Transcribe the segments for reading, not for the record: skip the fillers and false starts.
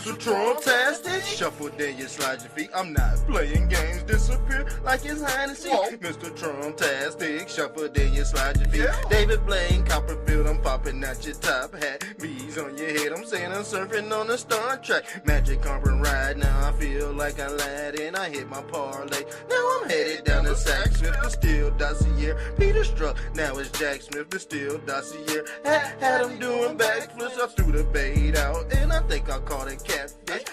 Mr. Trump-tastic, shuffle then you slide your feet. I'm not playing games, disappear like it's Hennessy. Mr. Trump-tastic, shuffle then you slide your feet. David Blaine, Copperfield, I'm popping out your top hat. Bees on your head, I'm saying I'm surfing on a Star Trek. Magic carpet ride, now I feel like Aladdin. I hit my parlay, now I'm headed down to Saks Smith, the Steel Dossier. Peter Struck, now it's Jack Smith, the Steel Dossier. Had him doing backflips, I threw the bait out, and I think I caught a catfish.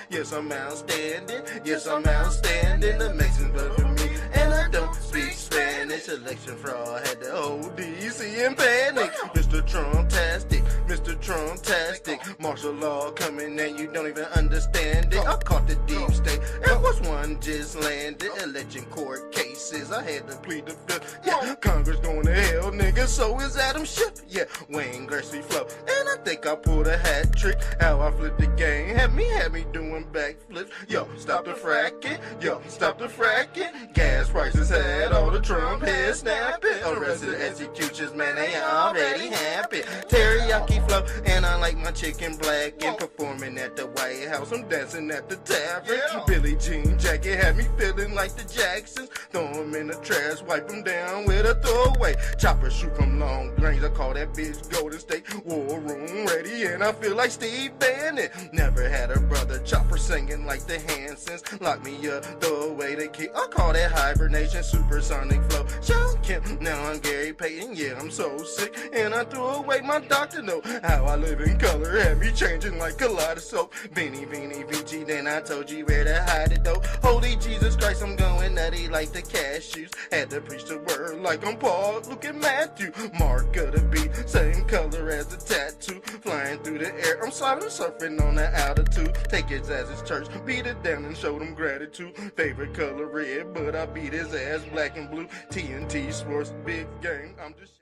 Yes, I'm outstanding, yes, I'm outstanding. The Mexicans vote for me, and I don't speak Spanish. Election fraud had the whole DC in panic. Mr. Trump-tastic, Mr. Trump-tastic. Martial law coming and you don't even understand it. I caught the deep state, and what's one just landed. Election court cases, I had to plead the fifth. Yeah, Congress going to hell, nigga, so is Adam Schiff. Yeah, Wayne Gretzky flow, and I think I pulled a hat trick. How I flipped the game, had me doing backflips. Yo, stop the fracking, yo, stop the fracking. Gas prices had all the Trump heads snapping. Arrested executions, man, they already happy. Teriyaki flow, and I like my chicken black. And performing at the White House, I'm dancing at the tavern. Billie Jean jacket had me feeling like the Jacksons. Throw them in the trash, wipe them down with a throwaway. Chopper shoot from long range, I call that bitch Golden State. War room ready, and I feel like Steve Bannon. Never had a brother chopper singing like the Hansons. Lock me up, throw away the key. I call that hibernation, supersonic flow. Sean Kemp, now I'm Gary Payton. Yeah, I'm so sick, and I threw away my doctor note. How I live in color had me changing like kaleidoscope. Beanie, Vici, then I told you where to hide it though. Holy Jesus Christ, I'm going nutty like the cashews. Had to preach the word like I'm Paul. Look at Matthew, mark of the beat, same color as the tattoo. Flying through the air, I'm surfing on the altitude. Take his ass as church, beat it down and show them gratitude. Favorite color red, but I beat his ass black and blue. TNT Sports, big game, I'm just...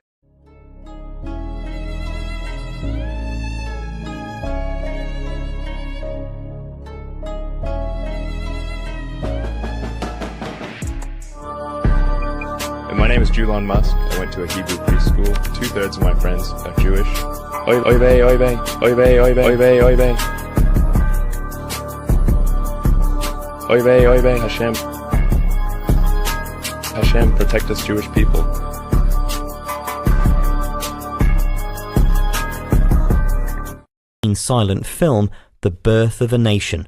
My name is Julon Musk. I went to a Hebrew preschool. 2/3 of my friends are Jewish. Oy vey, oy vey, oy vey, oy vey, oy vey, oy vey. Oy vey, oy vey, Hashem. Hashem, protect us Jewish people. Silent film, The Birth of a Nation.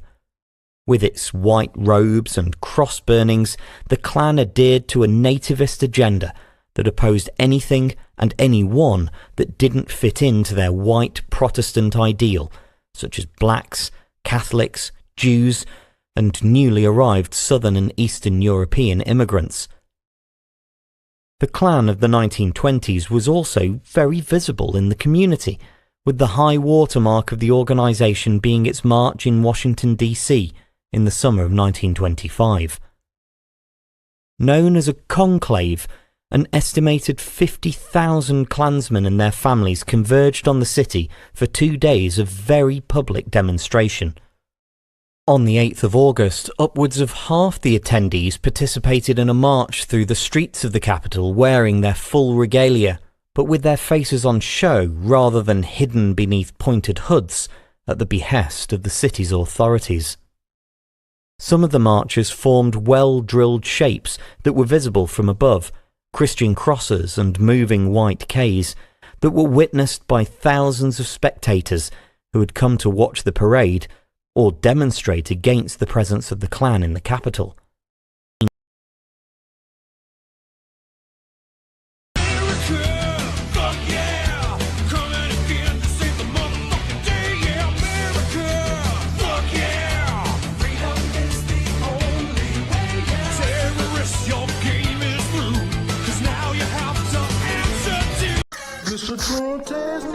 With its white robes and cross burnings, the clan adhered to a nativist agenda that opposed anything and anyone that didn't fit into their white Protestant ideal, such as blacks, Catholics, Jews, and newly arrived Southern and Eastern European immigrants. The Klan of the 1920s was also very visible in the community, with the high watermark of the organisation being its march in Washington, D.C., in the summer of 1925. Known as a conclave, an estimated 50,000 Klansmen and their families converged on the city for 2 days of very public demonstration. On the 8th of August, upwards of half the attendees participated in a march through the streets of the capital wearing their full regalia, but with their faces on show rather than hidden beneath pointed hoods at the behest of the city's authorities. Some of the marchers formed well-drilled shapes that were visible from above, Christian crosses and moving white Ks, that were witnessed by thousands of spectators who had come to watch the parade or demonstrate against the presence of the Klan in the capital. Mr. Trump-tastic,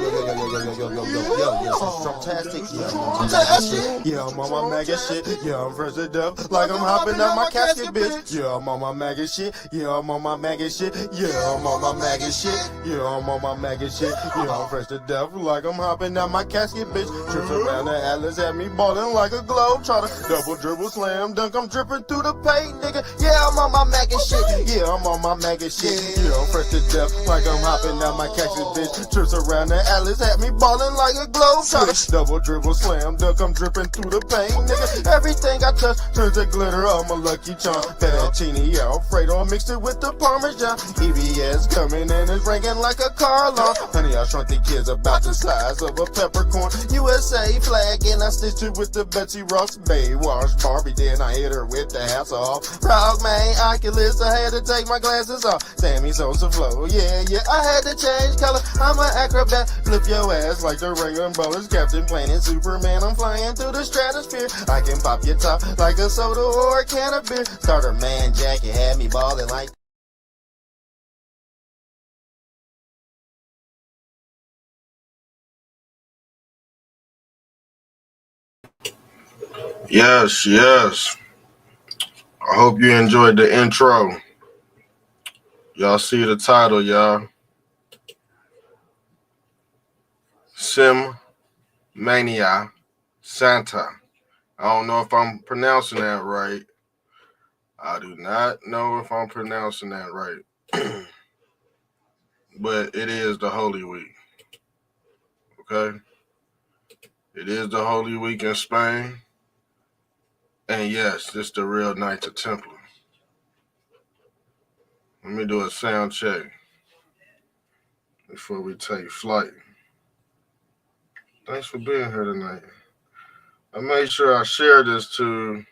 yeah, I'm on my MAGA shit, yeah, I'm fresh to death, like I'm hopping out my casket, bitch, yeah, I'm on my MAGA shit, yeah, I'm on my MAGA shit, yeah, I'm on my MAGA shit, yeah, I'm on my MAGA shit, yeah, I'm fresh to death, like I'm hopping out my casket, bitch, trips around the Atlas, had me ballin' like a globe, try to double dribble, slam dunk, I'm dripping through the paint, nigga, yeah, I'm on my MAGA shit, yeah, I'm on my MAGA shit, yeah, I'm fresh to death, like I'm hopping out my casket, bitch. Trips around the Atlas had me ballin' like a globe trotter. Double dribble, slam dunk, I'm drippin' through the paint, nigga. Everything I touch turns to glitter, I'm a lucky charm. Fettuccine Alfredo, mixed it with the Parmesan. EBS coming in, it's ringing like a car alarm. Honey, I shrunk the kids about the size of a peppercorn. USA flag, and I stitched it with the Betsy Ross. Baywatch Barbie, then I hit her with the hats off. Frog man, Oculus, I had to take my glasses off. Sammy Sosa flow, yeah, I had to change color. I'm an acrobat, flip your ass like the ring umbrellas. Captain Planet, Superman, I'm flying through the stratosphere. I can pop your top like a soda or a can of beer. Starter man jacket had me ballin' like. Yes. I hope you enjoyed the intro. Y'all see the title, y'all. Semana Santa. I don't know if I'm pronouncing that right. I do not know if I'm pronouncing that right. But it is the Holy Week. Okay? It is the Holy Week in Spain. And yes, this the real Knights Templar. Let me do a sound check before we take flight. Thanks for being here tonight. I made sure I shared this to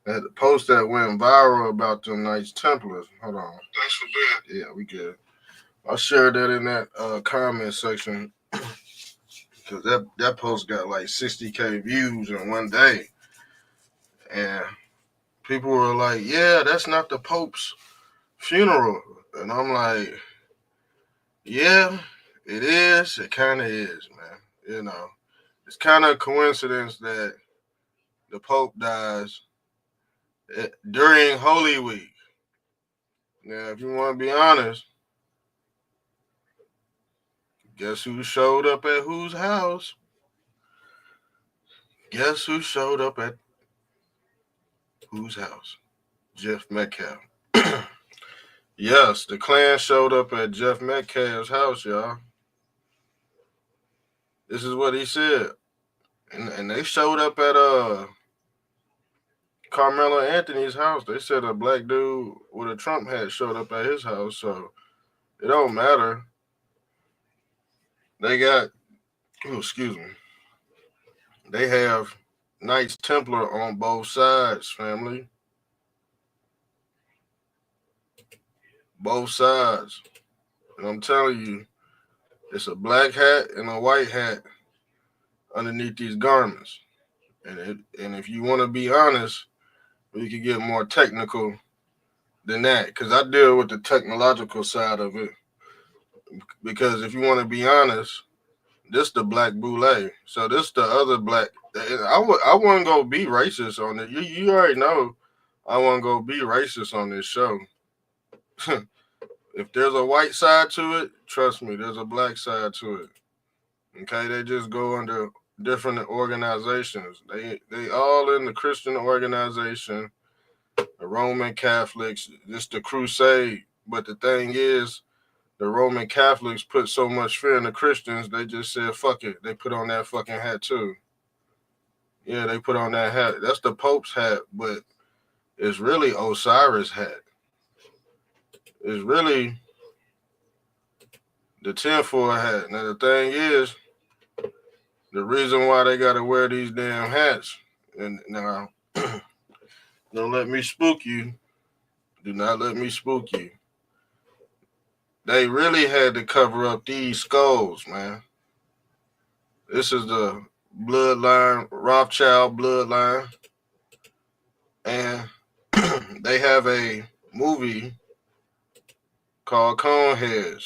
that post that went viral about the Knights Templars. Hold on. Thanks for being. Yeah, we good. I shared that in that comment section because that post got like 60K views in one day. And people were like, yeah, that's not the Pope's funeral. And I'm like, yeah, it is. It kind of is, man. You know, it's kind of a coincidence that the Pope dies during Holy Week. Now, if you want to be honest, guess who showed up at whose house? Guess who showed up at whose house? Jeff Metcalf. Yes, the Klan showed up at Jeff Metcalf's house, y'all. This is what he said. And they showed up at Carmelo Anthony's house. They said a black dude with a Trump hat showed up at his house, so it don't matter. They got, they have Knights Templar on both sides, family. Both sides. And I'm telling you, it's a black hat and a white hat underneath these garments. And if you want to be honest, we could get more technical than that, because I deal with the technological side of it. Because if you want to be honest, this the black boule. So this the other black. I wouldn't go be racist on it. You already know I wouldn't go be racist on this show. If there's a white side to it, trust me, there's a black side to it. Okay, they just go under different organizations. They all in the Christian organization, the Roman Catholics, just the crusade. But the thing is, the Roman Catholics put so much fear in the Christians, they just said, fuck it. They put on that fucking hat too. Yeah, they put on that hat. That's the Pope's hat, but it's really Osiris' hat. It's really the tinfoil hat. Now, the thing is, the reason why they got to wear these damn hats, and now, don't let me spook you. Do not let me spook you. They really had to cover up these skulls, man. This is the bloodline, Rothschild bloodline. And they have a movie called Coneheads.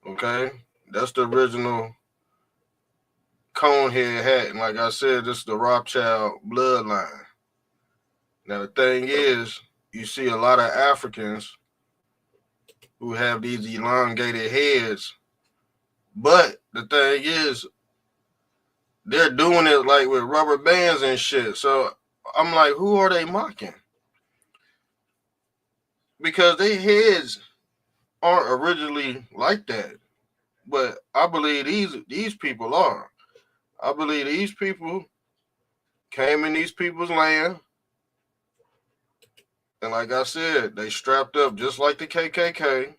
Okay? That's the original Conehead hat. And like I said, this is the Rothschild bloodline. Now, the thing is, you see a lot of Africans who have these elongated heads. But the thing is, they're doing it like with rubber bands and shit. So I'm like, who are they mocking? Because their heads aren't originally like that. But I believe these people are. I believe these people came in these people's land, and like I said, they strapped up just like the KKK.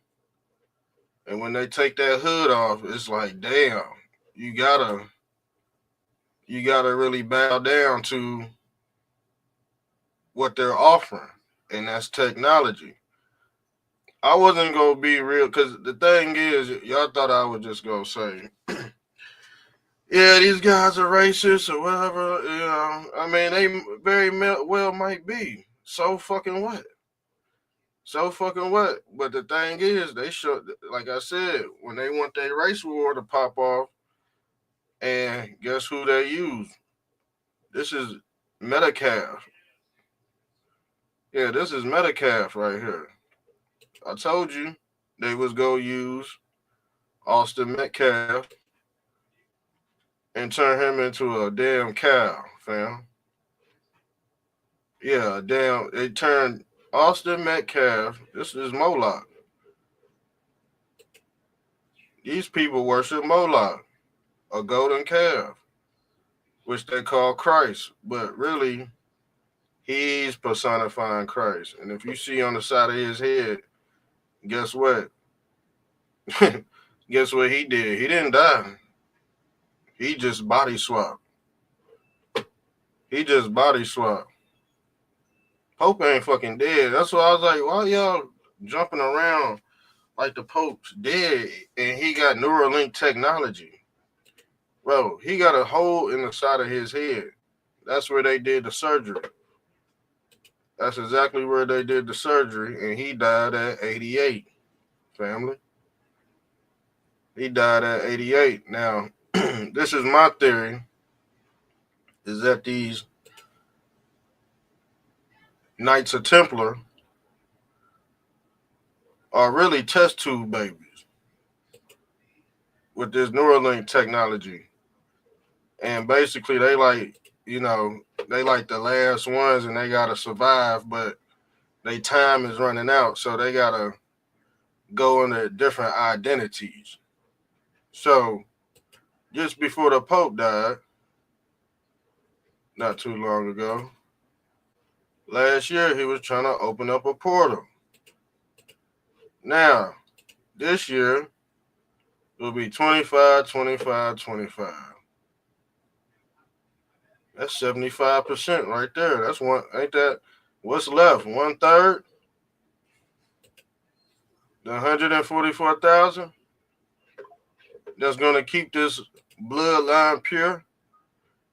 And when they take that hood off, it's like, damn, you gotta really bow down to what they're offering, and that's technology. I wasn't gonna be real because the thing is, y'all thought I was just gonna say, yeah, these guys are racist or whatever. You know, I mean, they very well might be. So fucking what? So fucking what? But the thing is, they show, like I said, when they want their race war to pop off, and guess who they use? This is Metcalf. Yeah, this is Metcalf right here. I told you they was gonna use Austin Metcalf and turn him into a damn cow, fam. Yeah, damn. They turned Austin Metcalf. This is Moloch. These people worship Moloch, a golden calf, which they call Christ. But really, he's personifying Christ. And if you see on the side of his head, guess what? Guess what he did? He didn't die. He just body swapped. He just body swapped. Pope ain't fucking dead. That's why I was like, why y'all jumping around like the Pope's dead and he got Neuralink technology? Bro, he got a hole in the side of his head. That's where they did the surgery. That's exactly where they did the surgery, and he died at 88, family. He died at 88. Now, this is my theory, is that these Knights Templar are really test tube babies with this Neuralink technology. And basically, they like, you know, they like the last ones and they got to survive, but their time is running out. So they got to go into different identities. So just before the Pope died, not too long ago, last year he was trying to open up a portal. Now, this year, it'll be 25, 25, 25. That's 75% right there. That's one, ain't that what's left? 1/3? The 144,000 that's gonna keep this bloodline pure.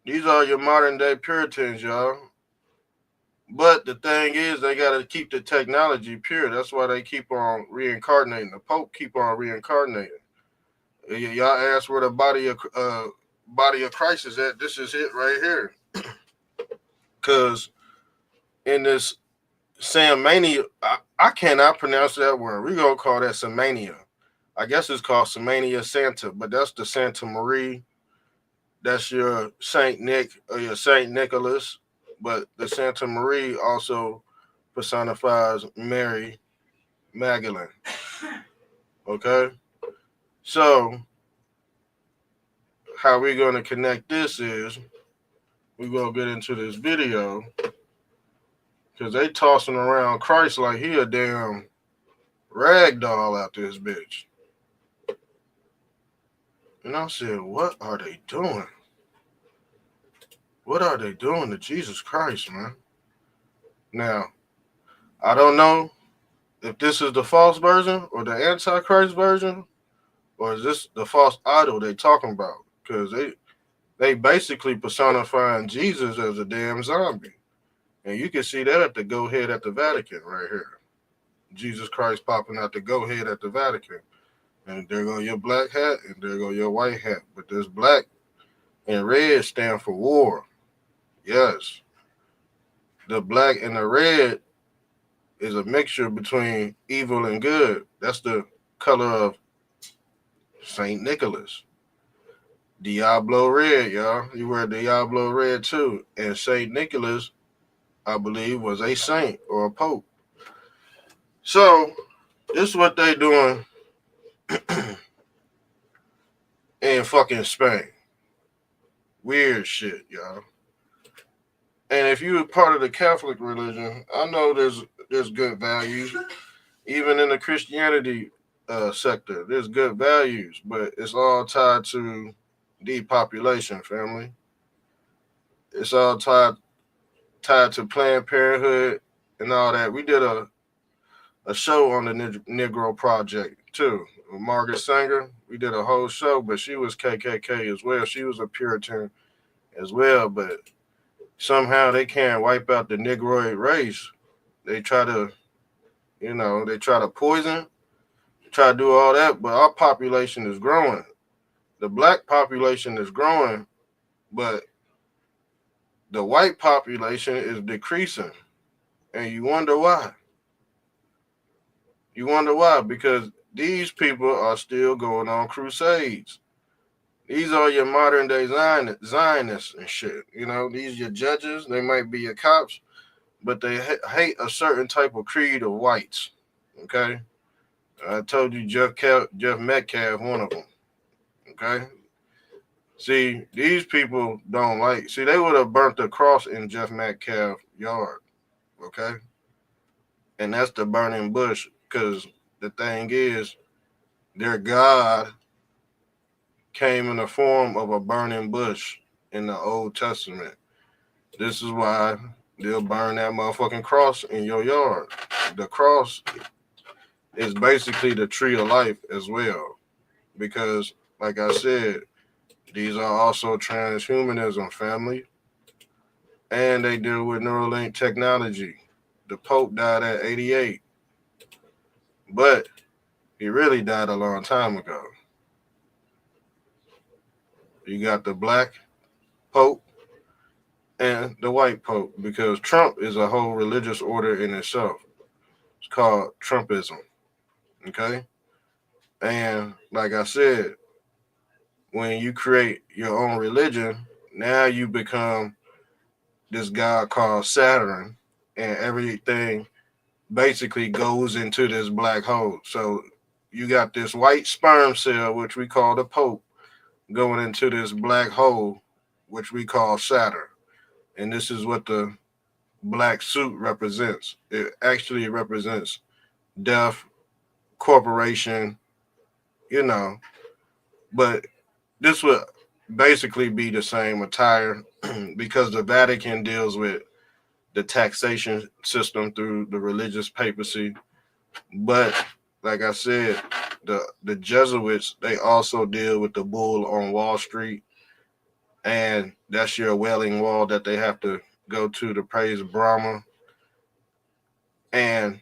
These are your modern day Puritans, y'all. But the thing is, they gotta keep the technology pure. That's why they keep on reincarnating. The Pope keep on reincarnating. Y'all ask where the body of Christ is at. This is it right here. Because in this Samania, I cannot pronounce that word. We're going to call that Samania. I guess it's called Semana Santa, but that's the Santa Marie. That's your Saint Nick or your Saint Nicholas. But the Santa Marie also personifies Mary Magdalene. Okay? So, how we're going to connect this is we're going to get into this video because they tossing around Christ like he a damn rag doll out this bitch. And I said, what are they doing? What are they doing to Jesus Christ, man? Now, I don't know if this is the false version or the Antichrist version, or is this the false idol they talking about? Because they basically personifying Jesus as a damn zombie. And you can see that at the go-head at the Vatican right here. Jesus Christ popping out the go-head at the Vatican. And there go your black hat, and there go your white hat. But this black and red stand for war. Yes. The black and the red is a mixture between evil and good. That's the color of St. Nicholas. Diablo red, y'all. You wear Diablo red too. And St. Nicholas, I believe, was a saint or a pope. So, This is what they doing in fucking Spain. Weird shit, y'all. And if you're part of the Catholic religion, I know there's good values. Even in the Christianity sector, there's good values, but it's all tied to depopulation, family. It's all tied to Planned Parenthood and all that. We did a show on the Negro Project too. With Margaret Sanger, we did a whole show, but she was KKK as well. She was a Puritan as well, but somehow they can't wipe out the Negroid race. They try to, they try to poison, try to do all that, but our population is growing. The black population is growing, but the white population is decreasing. And you wonder why. You wonder why, because these people are still going on crusades. These are your modern day Zionists and shit. These your judges, they might be your cops, but they hate a certain type of creed of whites. Okay? I told you Jeff Metcalf, one of them. Okay? See, these people don't they would have burnt the cross in Jeff Metcalf's yard. Okay? And that's the burning bush, because the thing is, their God came in the form of a burning bush in the Old Testament. This is why they'll burn that motherfucking cross in your yard. The cross is basically the tree of life as well, because, like I said, these are also transhumanism, family, and they deal with Neuralink technology. The Pope died at 88, but he really died a long time ago. You got the black Pope and the white Pope, because Trump is a whole religious order in itself. It's called Trumpism, okay? And like I said, when you create your own religion, now you become this god called Saturn, and everything basically goes into this black hole. So you got this white sperm cell, which we call the Pope, going into this black hole, which we call Saturn. And this is what the black suit represents. It actually represents death, corporation, but this would basically be the same attire because the Vatican deals with the taxation system through the religious papacy. But like I said, the Jesuits, they also deal with the bull on Wall Street, and that's your Wailing Wall that they have to go to praise Brahma. And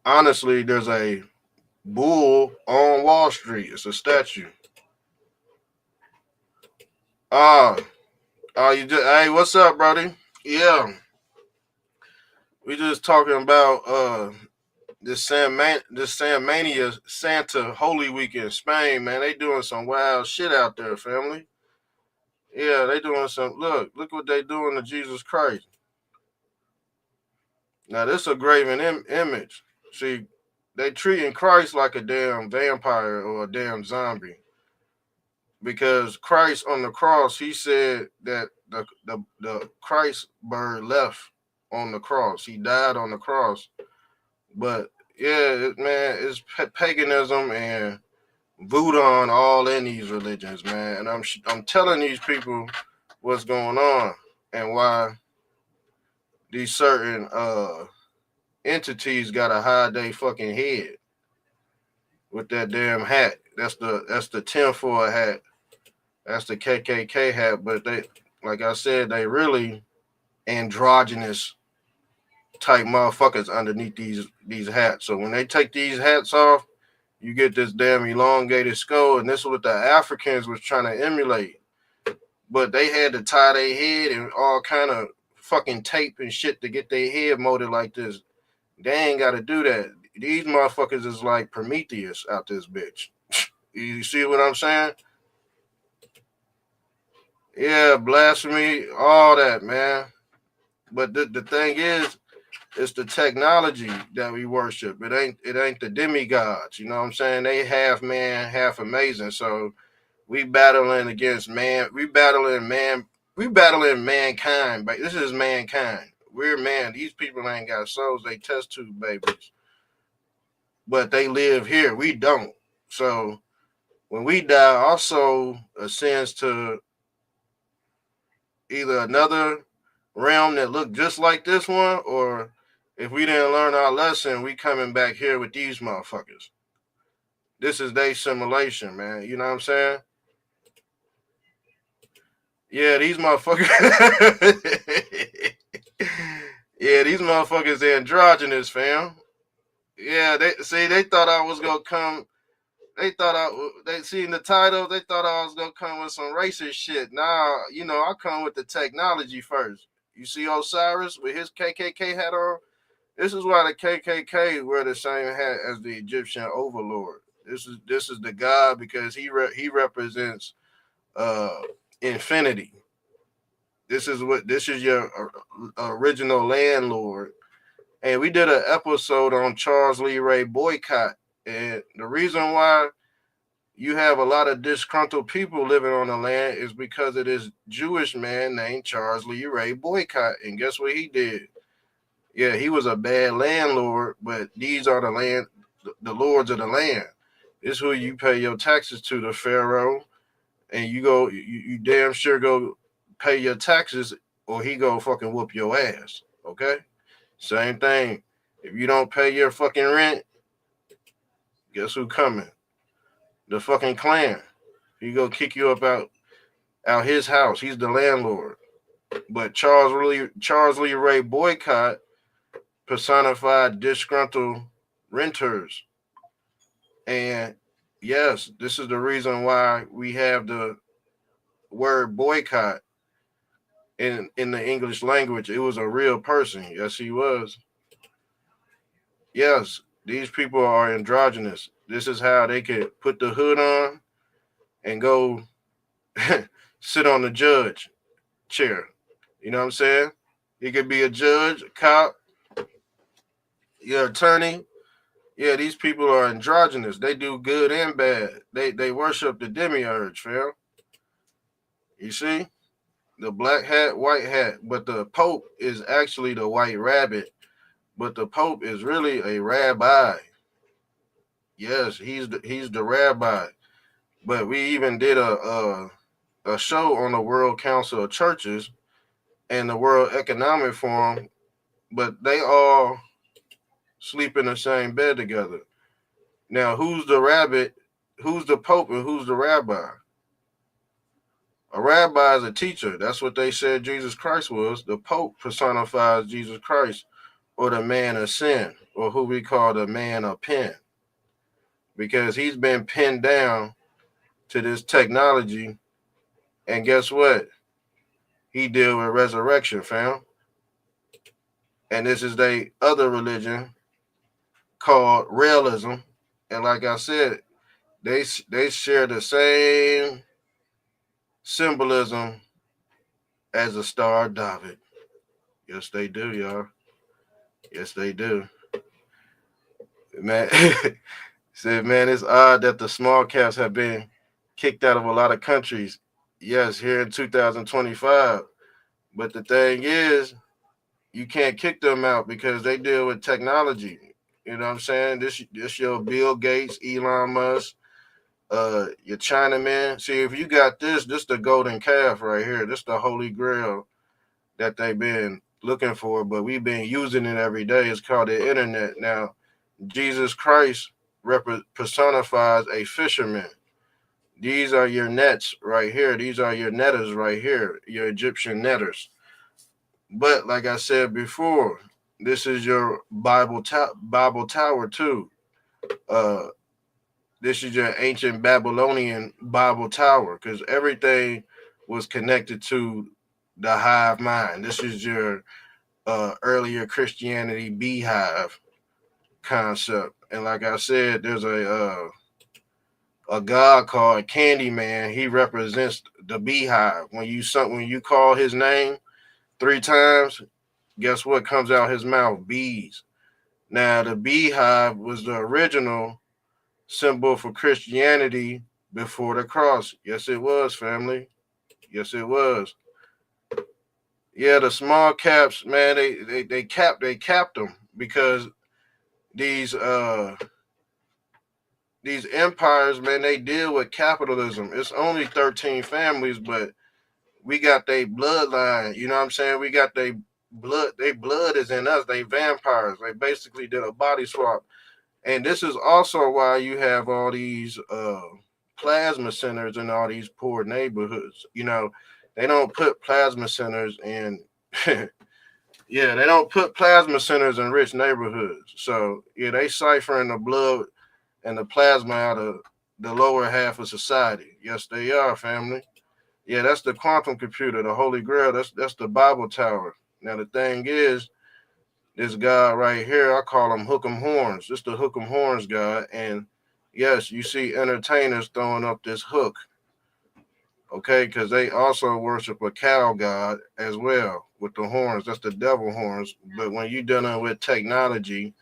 honestly, there's a bull on Wall Street. It's a statue. Hey, what's up, brody? Yeah. We just talking about this Semana Santa Holy Week in Spain, man. They doing some wild shit out there, family. Yeah, they doing some. Look what they doing to Jesus Christ. Now this is a graven image. See, they treating Christ like a damn vampire or a damn zombie, because Christ on the cross, he said that the Christ bird left on the cross. He died on the cross. But yeah, man, it's paganism and voodoo all in these religions, man. And I'm telling these people what's going on and why these certain entities gotta hide their fucking head with that damn hat. That's the tinfoil hat. That's the KKK hat. But they, like I said, they really androgynous type motherfuckers underneath these hats. So when they take these hats off, you get this damn elongated skull, and this is what the Africans was trying to emulate. But they had to tie their head and all kind of fucking tape and shit to get their head molded like this. They ain't got to do that. These motherfuckers is like Prometheus out this bitch. You see what I'm saying? Yeah, blasphemy, all that, man. But the thing is, It's the technology that we worship. It ain't the demigods. You know what I'm saying? They half man, half amazing. So we battling against man. We battling mankind. But this is mankind. We're man. These people ain't got souls. They test tube babies. But they live here. We don't. So when we die, our soul ascends to either another realm that look just like this one, or if we didn't learn our lesson, we coming back here with these motherfuckers. This is their simulation, man. You know what I'm saying? Yeah, these motherfuckers. Yeah, these motherfuckers androgynous, fam. Yeah, they thought I was gonna come. They seen the title. They thought I was gonna come with some racist shit. Nah, you know, I come with the technology first. You see Osiris with his KKK hat on. This is why the KKK wear the same hat as the Egyptian overlord. This is the god because he represents infinity. This is your original landlord. And we did an episode on Charles Lee Ray boycott. And the reason why you have a lot of disgruntled people living on the land is because of this Jewish man named Charles Lee Ray boycott. And guess what he did? Yeah, he was a bad landlord, but these are the lords of the land. This is who you pay your taxes to, the pharaoh, and you damn sure go pay your taxes, or he go fucking whoop your ass. Okay, same thing. If you don't pay your fucking rent, guess who coming? The fucking clan. He go kick you up out his house. He's the landlord. But Charles Lee Ray boycott personified disgruntled renters. And yes, this is the reason why we have the word boycott in the English language. It was a real person. Yes, he was. Yes, these people are androgynous. This is how they could put the hood on and go sit on the judge chair. You know what I'm saying? He could be a judge, a cop, your attorney. Yeah, these people are androgynous. They do good and bad. They worship the demiurge, fam. You see? The black hat, white hat. But the Pope is actually the white rabbit. But the Pope is really a rabbi. Yes, he's the rabbi. But we even did a show on the World Council of Churches and the World Economic Forum, but they all sleep in the same bed together. Now, who's the rabbit, who's the Pope, and who's the rabbi? A rabbi is a teacher. That's what they said Jesus Christ was. The Pope personifies Jesus Christ, or the man of sin, or who we call the man of pen, because he's been pinned down to this technology. And guess what? He deal with resurrection, fam. And this is the other religion called realism. And like I said, they share the same symbolism as the Star of David. Yes, they do, y'all. Yes, they do. Man, said, man, it's odd that the small caps have been kicked out of a lot of countries. Yes, here in 2025. But the thing is, you can't kick them out because they deal with technology. You know what I'm saying? This your Bill Gates, Elon Musk, your Chinaman. See, if you got this the golden calf right here. This the holy grail that they've been looking for, but we've been using it every day. It's called the internet. Now, Jesus Christ personifies a fisherman. These are your nets right here. These are your netters right here, your Egyptian netters. But like I said before, this is your Bible Tower too. This is your ancient Babylonian Bible Tower, because everything was connected to the hive mind. This is your earlier Christianity beehive concept. And like I said, there's a god called Candyman. He represents the beehive. When you call his name 3 times, guess what comes out his mouth? Bees. Now, the beehive was the original symbol for Christianity before the cross. Yes, it was, family. Yes, it was. Yeah, the small caps, man, they capped them because these empires, man, they deal with capitalism. It's only 13 families, but we got their bloodline. You know what I'm saying? We got their blood. Their blood is in us. They vampires. They basically did a body swap. And this is also why you have all these plasma centers in all these poor neighborhoods. You know, they don't put plasma centers in. Yeah, they don't put plasma centers in rich neighborhoods. So yeah, they siphon the blood and the plasma out of the lower half of society. Yes, they are, family. Yeah, that's the quantum computer, the Holy Grail. That's the Bible Tower. Now the thing is, this guy right here, I call him Hook 'em Horns. This the Hook 'em Horns guy. And yes, you see entertainers throwing up this hook. Okay, because they also worship a cow god as well with the horns. That's the devil horns. But when you're dealing with technology,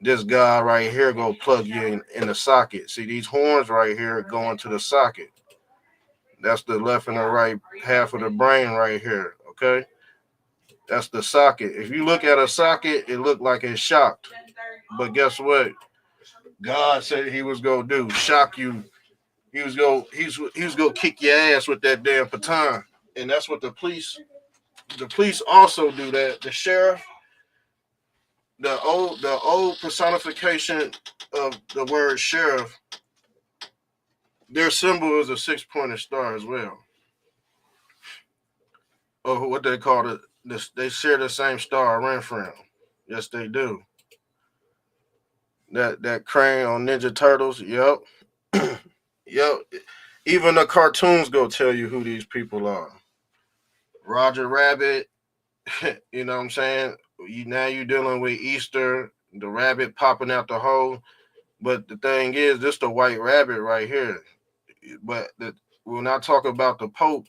this guy right here go plug you in the socket. See these horns right here go into the socket. That's the left and the right half of the brain right here. Okay, that's the socket. If you look at a socket, it look like it's shocked. But guess what? God said he was gonna do shock you. He was gonna kick your ass with that damn baton. And that's what the police also do that. The sheriff, the old personification of the word sheriff, their symbol is a 6-pointed star as well. Or what they call it, they share the same star, Renfrew. Yes, they do. That crane on Ninja Turtles, yep. Yep. Even the cartoons go tell you who these people are. Roger Rabbit, you know what I'm saying? Now you're dealing with Easter, the rabbit popping out the hole. But the thing is, this the white rabbit right here. But when I talk about the Pope,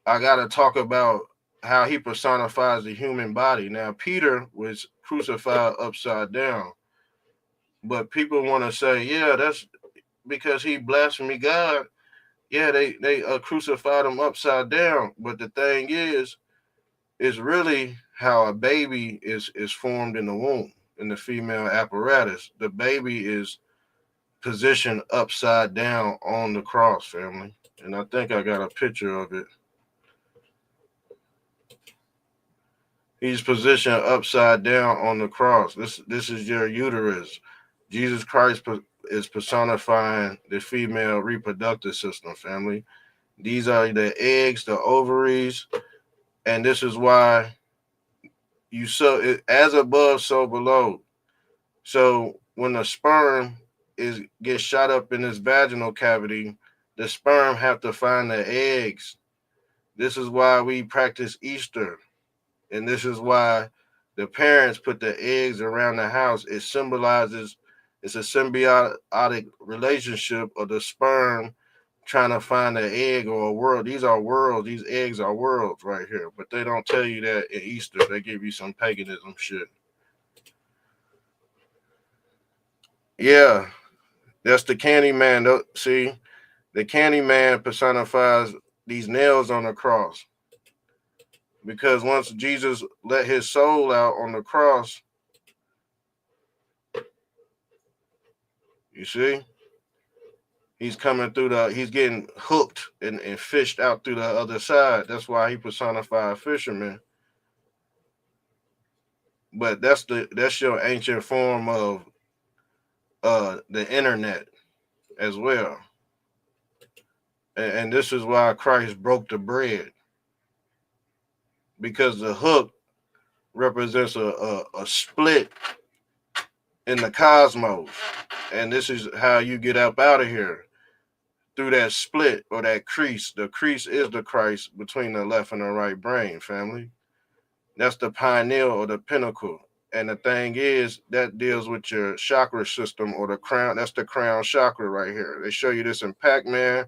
I got to talk about how he personifies the human body. Now, Peter was crucified upside down. But people want to say, yeah, that's because he blasphemed God. Yeah, they crucified him upside down. But the thing is really how a baby is formed in the womb, in the female apparatus. The baby is positioned upside down on the cross, family. And I think I got a picture of it. He's positioned upside down on the cross. This is your uterus. Jesus Christ is personifying the female reproductive system, family. These are the eggs, the ovaries, and this is why you so as above, so below. So when the sperm gets shot up in this vaginal cavity, the sperm have to find the eggs. This is why we practice Easter, and this is why the parents put the eggs around the house. It symbolizes it's a symbiotic relationship of the sperm trying to find an egg or a world. These are worlds. These eggs are worlds right here. But they don't tell you that in Easter. They give you some paganism shit. Yeah, that's the candy man. See, the candy man personifies these nails on the cross. Because once Jesus let his soul out on the cross, you see, he's coming through he's getting hooked and fished out through the other side. That's why he personified a fisherman. But that's your ancient form of the internet as well. And this is why Christ broke the bread. Because the hook represents a split in the cosmos. And this is how you get up out of here. Through that split or that crease. The crease is the Christ between the left and the right brain, family. That's the pineal or the pinnacle. And the thing is, that deals with your chakra system or the crown. That's the crown chakra right here. They show you this in Pac-Man.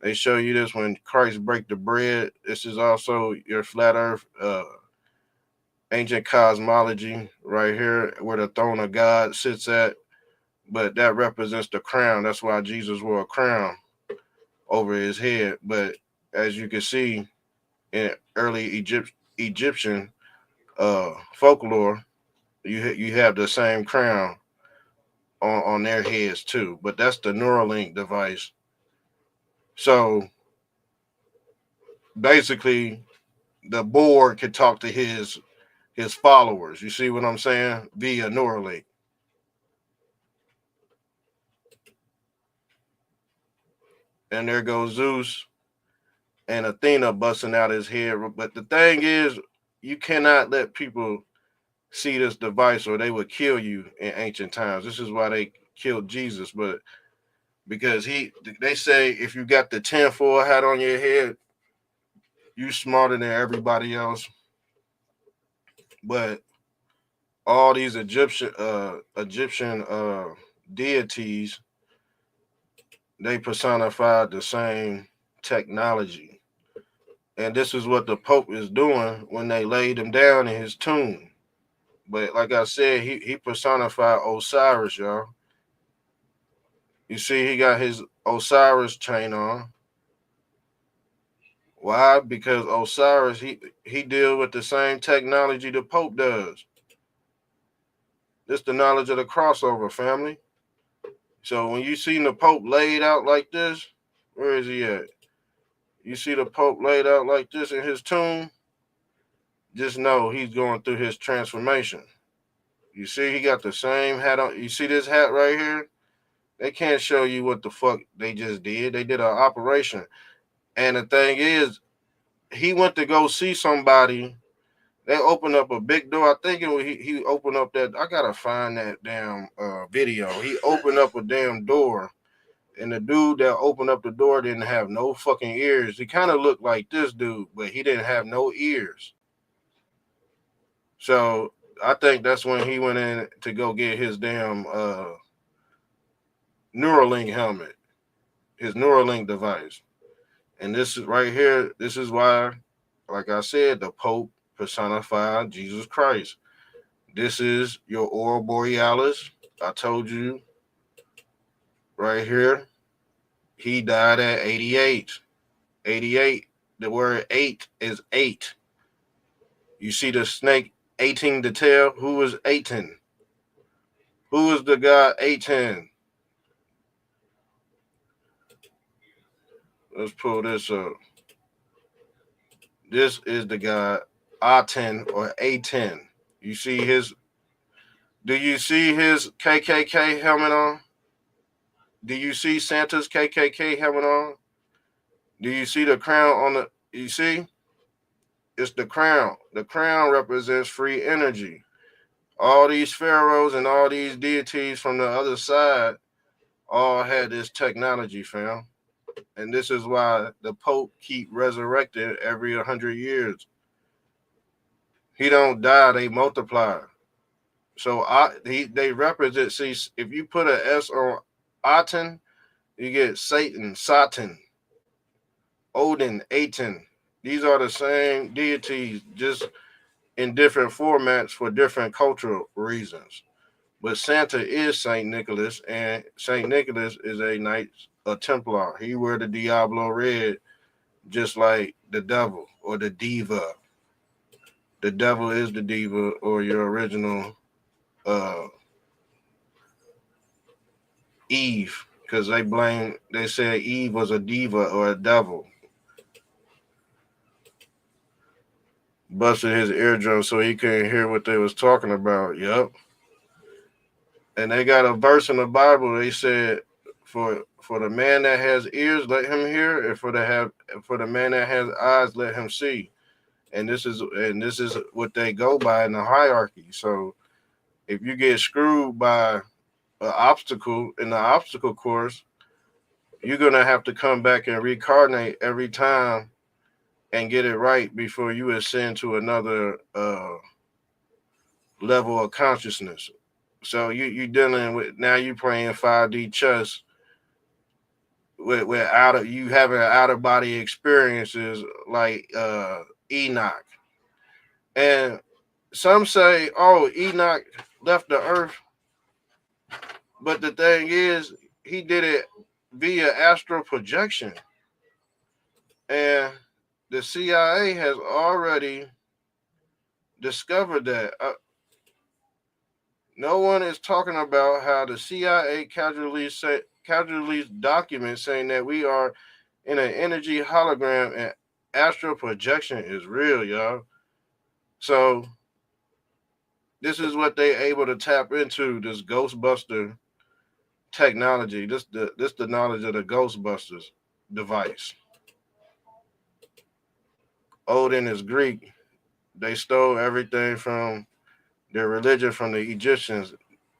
They show you this when Christ break the bread. This is also your flat earth ancient cosmology right here, where the throne of God sits at. But that represents the crown. That's why Jesus wore a crown over his head. But as you can see in early Egyptian folklore, you have the same crown on their heads too. But that's the Neuralink device. So basically, the board could talk to his followers. You see what I'm saying? Via Neuralink. And there goes Zeus and Athena busting out his head. But the thing is, you cannot let people see this device or they would kill you in ancient times. This is why they killed Jesus. But because they say if you got the tinfoil hat on your head, you smarter than everybody else. But all these Egyptian deities, they personified the same technology. And this is what the Pope is doing when they laid him down in his tomb. But like I said, he personified Osiris, y'all. You see, he got his Osiris chain on. Why? Because Osiris, he deal with the same technology the Pope does. This the knowledge of the crossover, family. So when you see the Pope laid out like this, where is he at? You see the Pope laid out like this in his tomb, just know he's going through his transformation. You see, he got the same hat on. You see this hat right here? They can't show you what the fuck they just did. They did an operation. And the thing is, he went to go see somebody. They opened up a big door. I think he opened up that. I gotta find that damn video. He opened up a damn door, and the dude that opened up the door didn't have no fucking ears. He kind of looked like this dude, but he didn't have no ears. So I think that's when he went in to go get his damn Neuralink helmet, his Neuralink device. And this is right here. This is why, like I said, the Pope personified Jesus Christ. This is your Aurora Borealis. I told you right here. He died at 88. 88. The word 8 is 8. You see the snake 18 the tail? Who is 18? Who is the god 18? Let's pull this up. This is the god A10 or A10. You see his, do you see his KKK helmet on? Do you see Santa's KKK helmet on? Do you see the crown on the, you see? It's the crown. The crown represents free energy. All these pharaohs and all these deities from the other side all had this technology, fam. And this is why the Pope keep resurrected every 100 years. He don't die, they multiply. So they represent, see, if you put an S on Aten, you get Satan, Satan, Odin, Aten. These are the same deities, just in different formats for different cultural reasons. But Santa is Saint Nicholas, and Saint Nicholas is a Templar. He wear the Diablo red, just like the devil or the diva. The devil is the diva or your original Eve, because they said Eve was a diva or a devil. Busted his eardrum so he couldn't hear what they was talking about. Yep. And they got a verse in the Bible. They said, for the man that has ears, let him hear, and for the man that has eyes, let him see. And this is what they go by in the hierarchy. So if you get screwed by an obstacle in the obstacle course, you're gonna have to come back and reincarnate every time and get it right before you ascend to another level of consciousness. So you dealing with, now you playing 5D chess with you having out of body experiences like Enoch. And some say, oh, Enoch left the earth, but the thing is, he did it via astral projection. And the CIA has already discovered that. No one is talking about how the CIA casually documents saying that we are in an energy hologram and astral projection is real, y'all. So this is what they able to tap into, this Ghostbuster technology. This the knowledge of the Ghostbusters device. Odin is Greek. They stole everything from their religion from the Egyptians,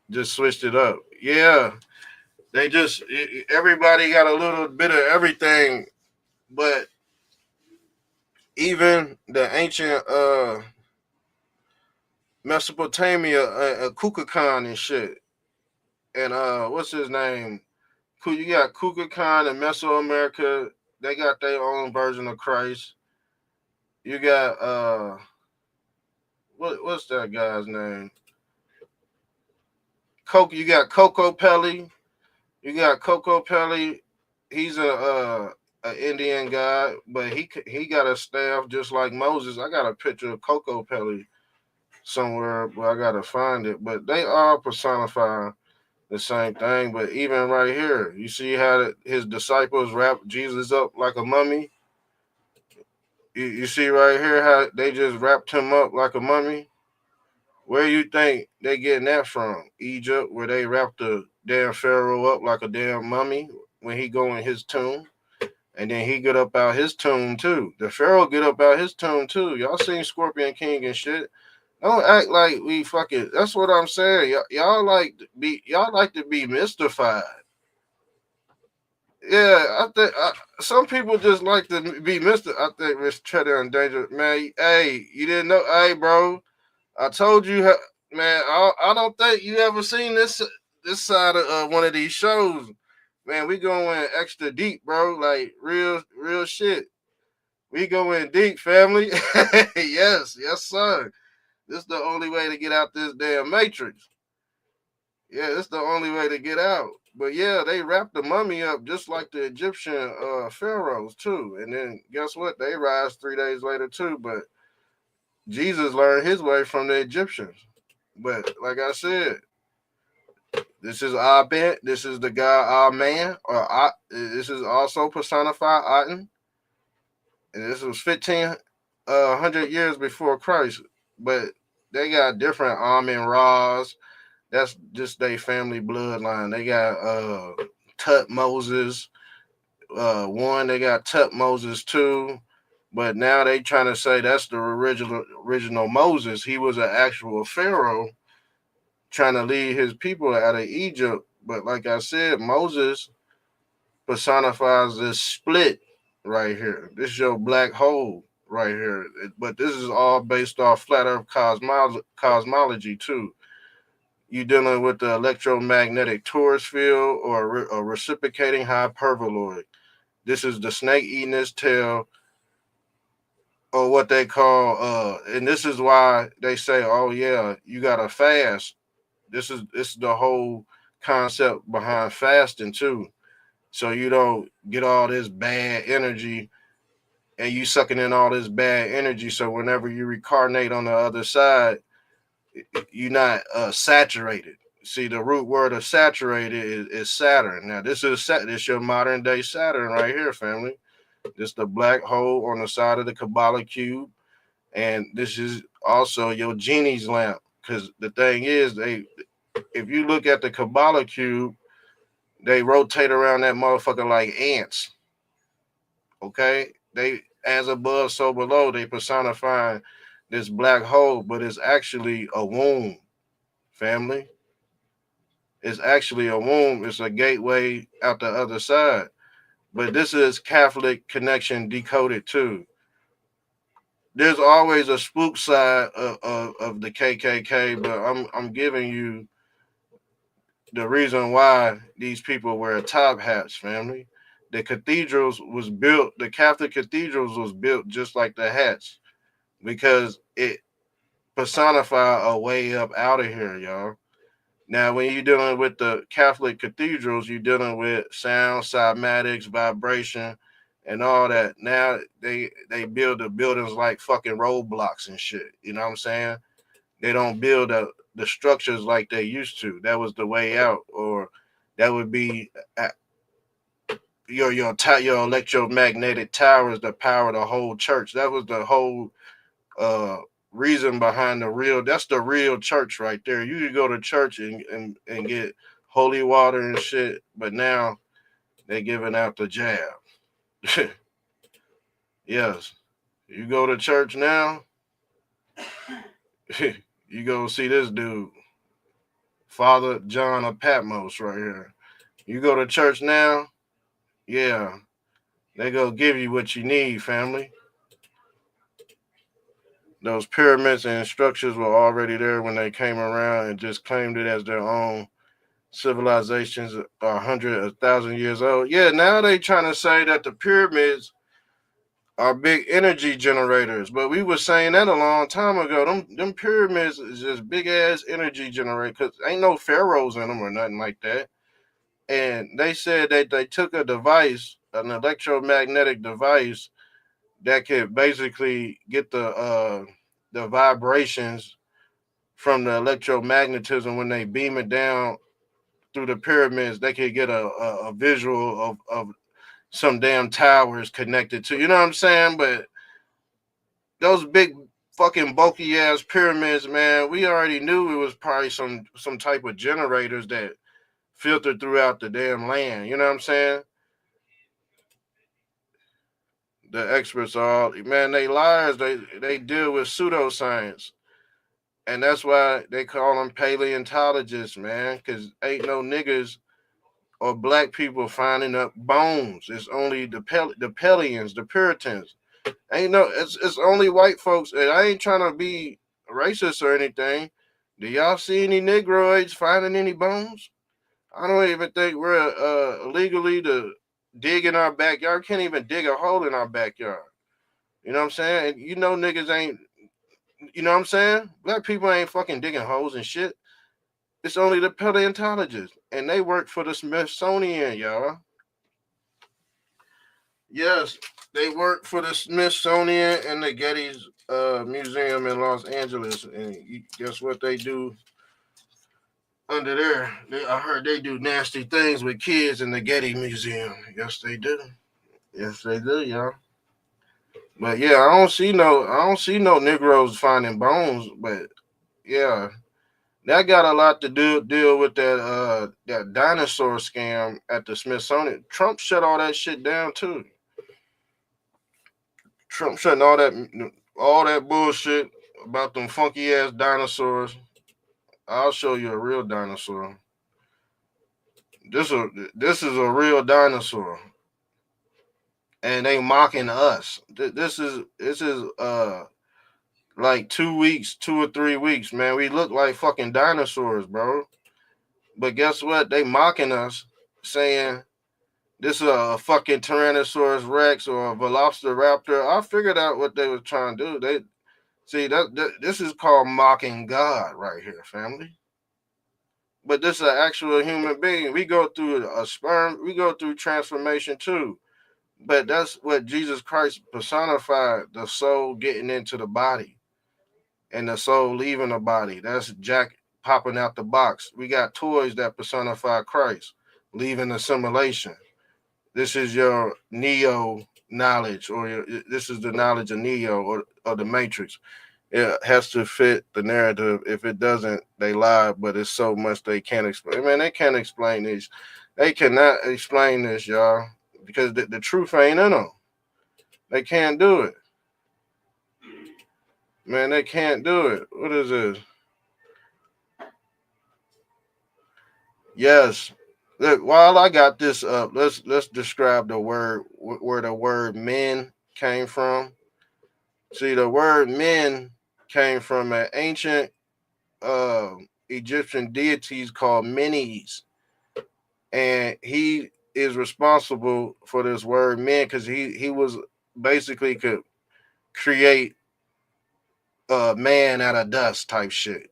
just switched it up. Yeah, they just everybody got a little bit of everything, but even the ancient Mesopotamia, Kukulkan and shit, and what's his name? You got Kukulkan in Mesoamerica. They got their own version of Christ. You got what's that guy's name? You got Coco Pelli. You got Coco Pelli. He's a Indian guy, but he got a staff just like Moses. I got a picture of Coco Pelli somewhere, but I gotta find it. But they all personify the same thing. But even right here, you see how his disciples wrap Jesus up like a mummy. You see right here how they just wrapped him up like a mummy. Where you think they getting that from? Egypt, where they wrapped the damn Pharaoh up like a damn mummy when he go in his tomb. And then he get up out his tomb too. The Pharaoh get up out his tomb too. Y'all seen Scorpion King and shit. Don't act like we fucking. That's what I'm saying. Y'all like to be mystified. Yeah, I think some people just like to be mystified. I think Rich Cheddar and Danger, man. Hey, you didn't know? Hey, bro, I told you, man. I don't think you ever seen this side of one of these shows. Man, we going extra deep, bro. Like real shit. We going deep, family. Yes, sir. This is the only way to get out this damn matrix. Yeah, this is the only way to get out. But yeah, they wrapped the mummy up just like the Egyptian pharaohs too. And then guess what? They rise 3 days later too. But Jesus learned his way from the Egyptians. But like I said, this is Abed. This is the guy Amen. This is also personified Aten. And this was 1,500 years before Christ. But they got different Amen Ra's. That's just their family bloodline. They got Tut Moses. One, they got Tut Moses 2. But now they trying to say that's the original Moses. He was an actual pharaoh trying to lead his people out of Egypt. But like I said, Moses personifies this split right here. This is your black hole right here. But this is all based off flat earth cosmology too. You dealing with the electromagnetic torus field or a reciprocating hyperboloid. This is the snake eating its tail, or what they call and this is why they say, oh yeah, you gotta fast. This is the whole concept behind fasting too. So you don't get all this bad energy and you sucking in all this bad energy. So whenever you reincarnate on the other side, you're not saturated. See, the root word of saturated is Saturn. Now this is your modern day Saturn right here, family. This the black hole on the side of the Kabbalah cube, and this is also your genie's lamp. Because the thing is, if you look at the Kabbalah cube, they rotate around that motherfucker like ants. Okay, they as above, so below. They personify this black hole, but it's actually a womb, family. It's actually a womb. It's a gateway out the other side. But this is Catholic connection decoded too. There's always a spook side of the KKK, but I'm giving you the reason why these people wear top hats, family. The Catholic cathedrals was built just like the hats, because personify a way up out of here, y'all. Now, when you're dealing with the Catholic cathedrals, you're dealing with sound, cymatics, vibration, and all that. Now they build the buildings like fucking roadblocks and shit. You know what I'm saying? They don't build the structures like they used to. That was the way out, or that would be your electromagnetic towers that power the whole church. That was the whole uh reason behind that's the real church right there. You could go to church and get holy water and shit, but now they're giving out the jab. Yes. You go to church now, you go see this dude, Father John of Patmos right here. You go to church now, yeah, they go give you what you need, family. Those pyramids and structures were already there when they came around and just claimed it as their own civilizations, 1,000 years old. Yeah, now they trying to say that the pyramids are big energy generators, but we were saying that a long time ago. Them pyramids is just big ass energy generators because ain't no pharaohs in them or nothing like that. And they said that they took a device, an electromagnetic device, that could basically get the vibrations from the electromagnetism when they beam it down through the pyramids. They could get a visual of some damn towers connected to, you know what I'm saying? But those big fucking bulky ass pyramids, man, we already knew it was probably some type of generators that filtered throughout the damn land. You know what I'm saying? The experts are, man, they liars. They deal with pseudoscience. And that's why they call them paleontologists, man, because ain't no niggas or black people finding up bones. It's only the Pelians, the Puritans. Ain't no, it's only white folks. And I ain't trying to be racist or anything. Do y'all see any Negroids finding any bones? I don't even think we're illegally to dig in our backyard. Can't even dig a hole in our backyard. You know what I'm saying? And you know niggas ain't, you know what I'm saying? Black people ain't fucking digging holes and shit. It's only the paleontologists. And they work for the Smithsonian, y'all. Yes, they work for the Smithsonian and the Getty's Museum in Los Angeles. And guess what they do under there? I heard they do nasty things with kids in the Getty Museum. Yes, they do. Yes, they do, y'all. But yeah, I don't see no Negroes finding bones. But yeah, that got a lot to deal with that dinosaur scam at the Smithsonian. Trump shut all that shit down too. Trump shutting all that bullshit about them funky ass dinosaurs. I'll show you a real dinosaur. This is a real dinosaur, and they mocking us. This is like 2 or 3 weeks, man. We look like fucking dinosaurs, bro. But guess what? They mocking us, saying this is a fucking Tyrannosaurus Rex or a Velociraptor. I figured out what they were trying to do. They see that this is called mocking God right here, family. But this is an actual human being. We go through a sperm. We go through transformation too. But that's what Jesus Christ personified: the soul getting into the body and the soul leaving the body. That's Jack popping out the box. We got toys that personify Christ, leaving assimilation. This is your Neo knowledge, or this is the knowledge of Neo or the Matrix. It has to fit the narrative. If it doesn't, they lie, but it's so much they can't explain. Man, they can't explain this. They cannot explain this, y'all, because the truth ain't in them. They can't do it. Man, they can't do it. What is this? Yes. Look, while I got this up, let's describe the word, where the word men came from. See, the word men came from an ancient Egyptian deities called Menes, and he is responsible for this word men because he was basically could create man out of dust type shit.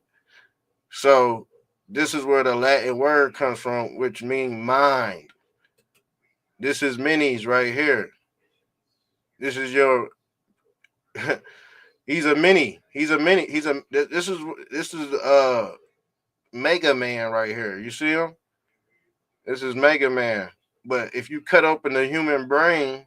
So this is where the Latin word comes from, which means mind. This is minis right here. This is your he's a mini. He's a mini. This is Mega Man right here. You see him? This is Mega Man. But if you cut open the human brain,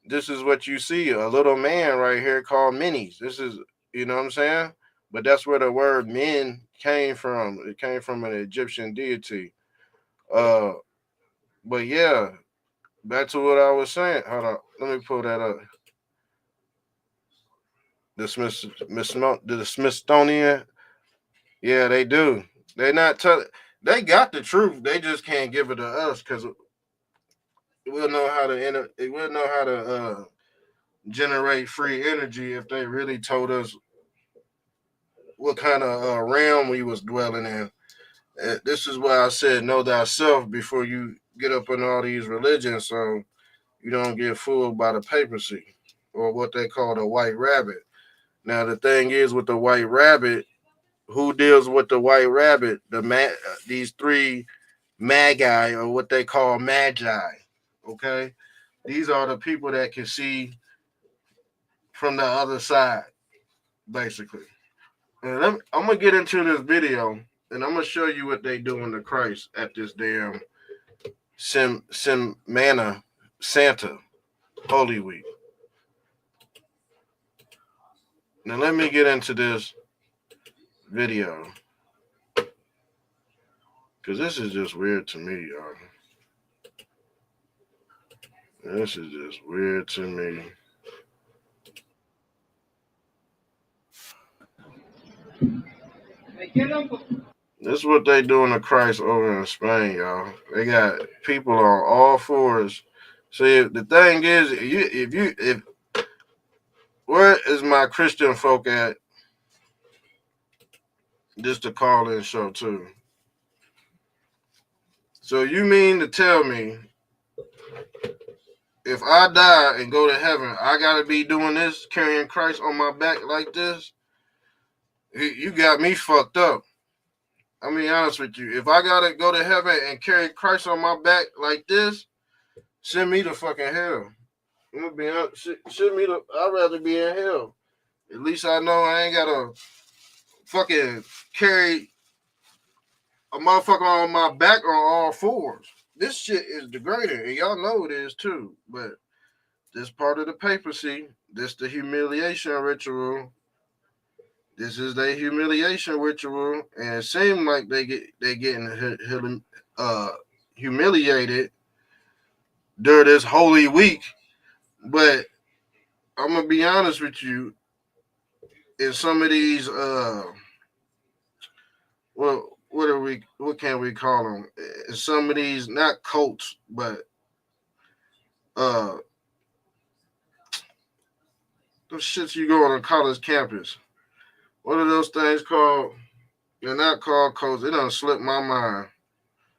this is what you see, a little man right here called minis. This is, you know what I'm saying? But that's where the word men came from. It came from an Egyptian deity. But yeah, back to what I was saying. Hold on, let me pull that up. The Smithsonian, yeah, they do. They not tell. They got the truth. They just can't give it to us because we'll know how to we'll know how to generate free energy if they really told us what kind of realm we was dwelling in. This is why I said know thyself before you get up in all these religions, so you don't get fooled by the papacy or what they call the white rabbit. Now the thing is with the white rabbit, who deals with the white rabbit? These three magi, or what they call magi. Okay, these are the people that can see from the other side, basically. And I'm gonna get into this video, and I'm gonna show you what they doing to Christ at this damn Semana Santa, Holy Week. Now let me get into this video, because this is just weird to me, y'all. This is just weird to me. This is what they doing to Christ over in Spain, y'all. They got people on all fours. See, the thing is, if where is my Christian folk at? Just to call in show too. So you mean to tell me if I die and go to heaven, I gotta be doing this, carrying Christ on my back like this? You got me fucked up. I'm be honest with you. If I gotta go to heaven and carry Christ on my back like this, send me to fucking hell. I'm gonna be honest. Send me to. I'd rather be in hell. At least I know I ain't gotta fucking carry a motherfucker on my back on all fours. This shit is degrading, and y'all know it is too. But this part of the papacy, this the humiliation ritual. This is their humiliation ritual, and it seems like they getting humiliated during this holy week. But I'm gonna be honest with you. In some of these, what can we call them? In some of these, not cults, but the shits you go on a college campus. What are those things called? They're not called cults. It done slipped my mind.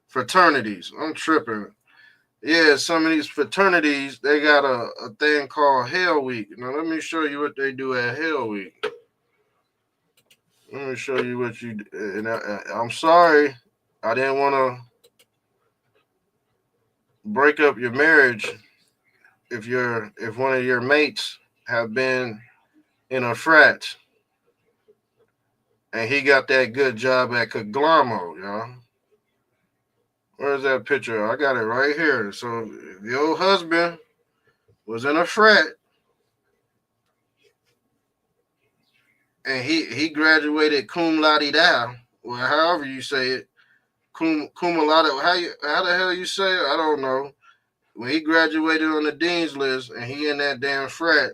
Fraternities. I'm tripping. Yeah, some of these fraternities, they got a thing called Hell Week. Now, let me show you what they do at Hell Week. Let me show you what you do. And I'm sorry. I didn't want to break up your marriage if one of your mates have been in a frat and he got that good job at Conglomerates, y'all. Where's that picture? I got it right here. So your husband was in a frat and he graduated cum laude, or however you say it, cum laude. How the hell you say it? I don't know. When he graduated on the dean's list and he in that damn frat,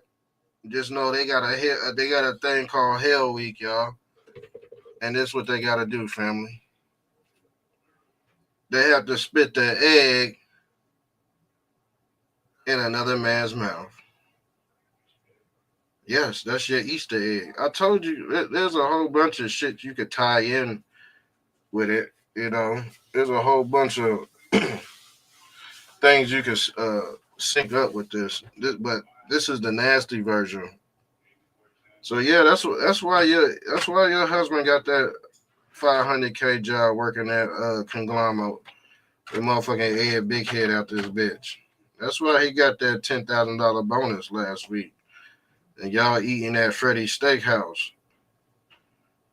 just know they got a thing called Hell Week, y'all. And this is what they got to do, family. They have to spit the egg in another man's mouth. Yes, that's your Easter egg. I told you, there's a whole bunch of shit you could tie in with it. You know, there's a whole bunch of things you can sync up with this. But this is the nasty version. So yeah, that's why your husband got that $500K job working at conglomerate. The motherfucking Ed Big Head out this bitch. That's why he got that $10,000 bonus last week. And y'all eating at Freddy's Steakhouse.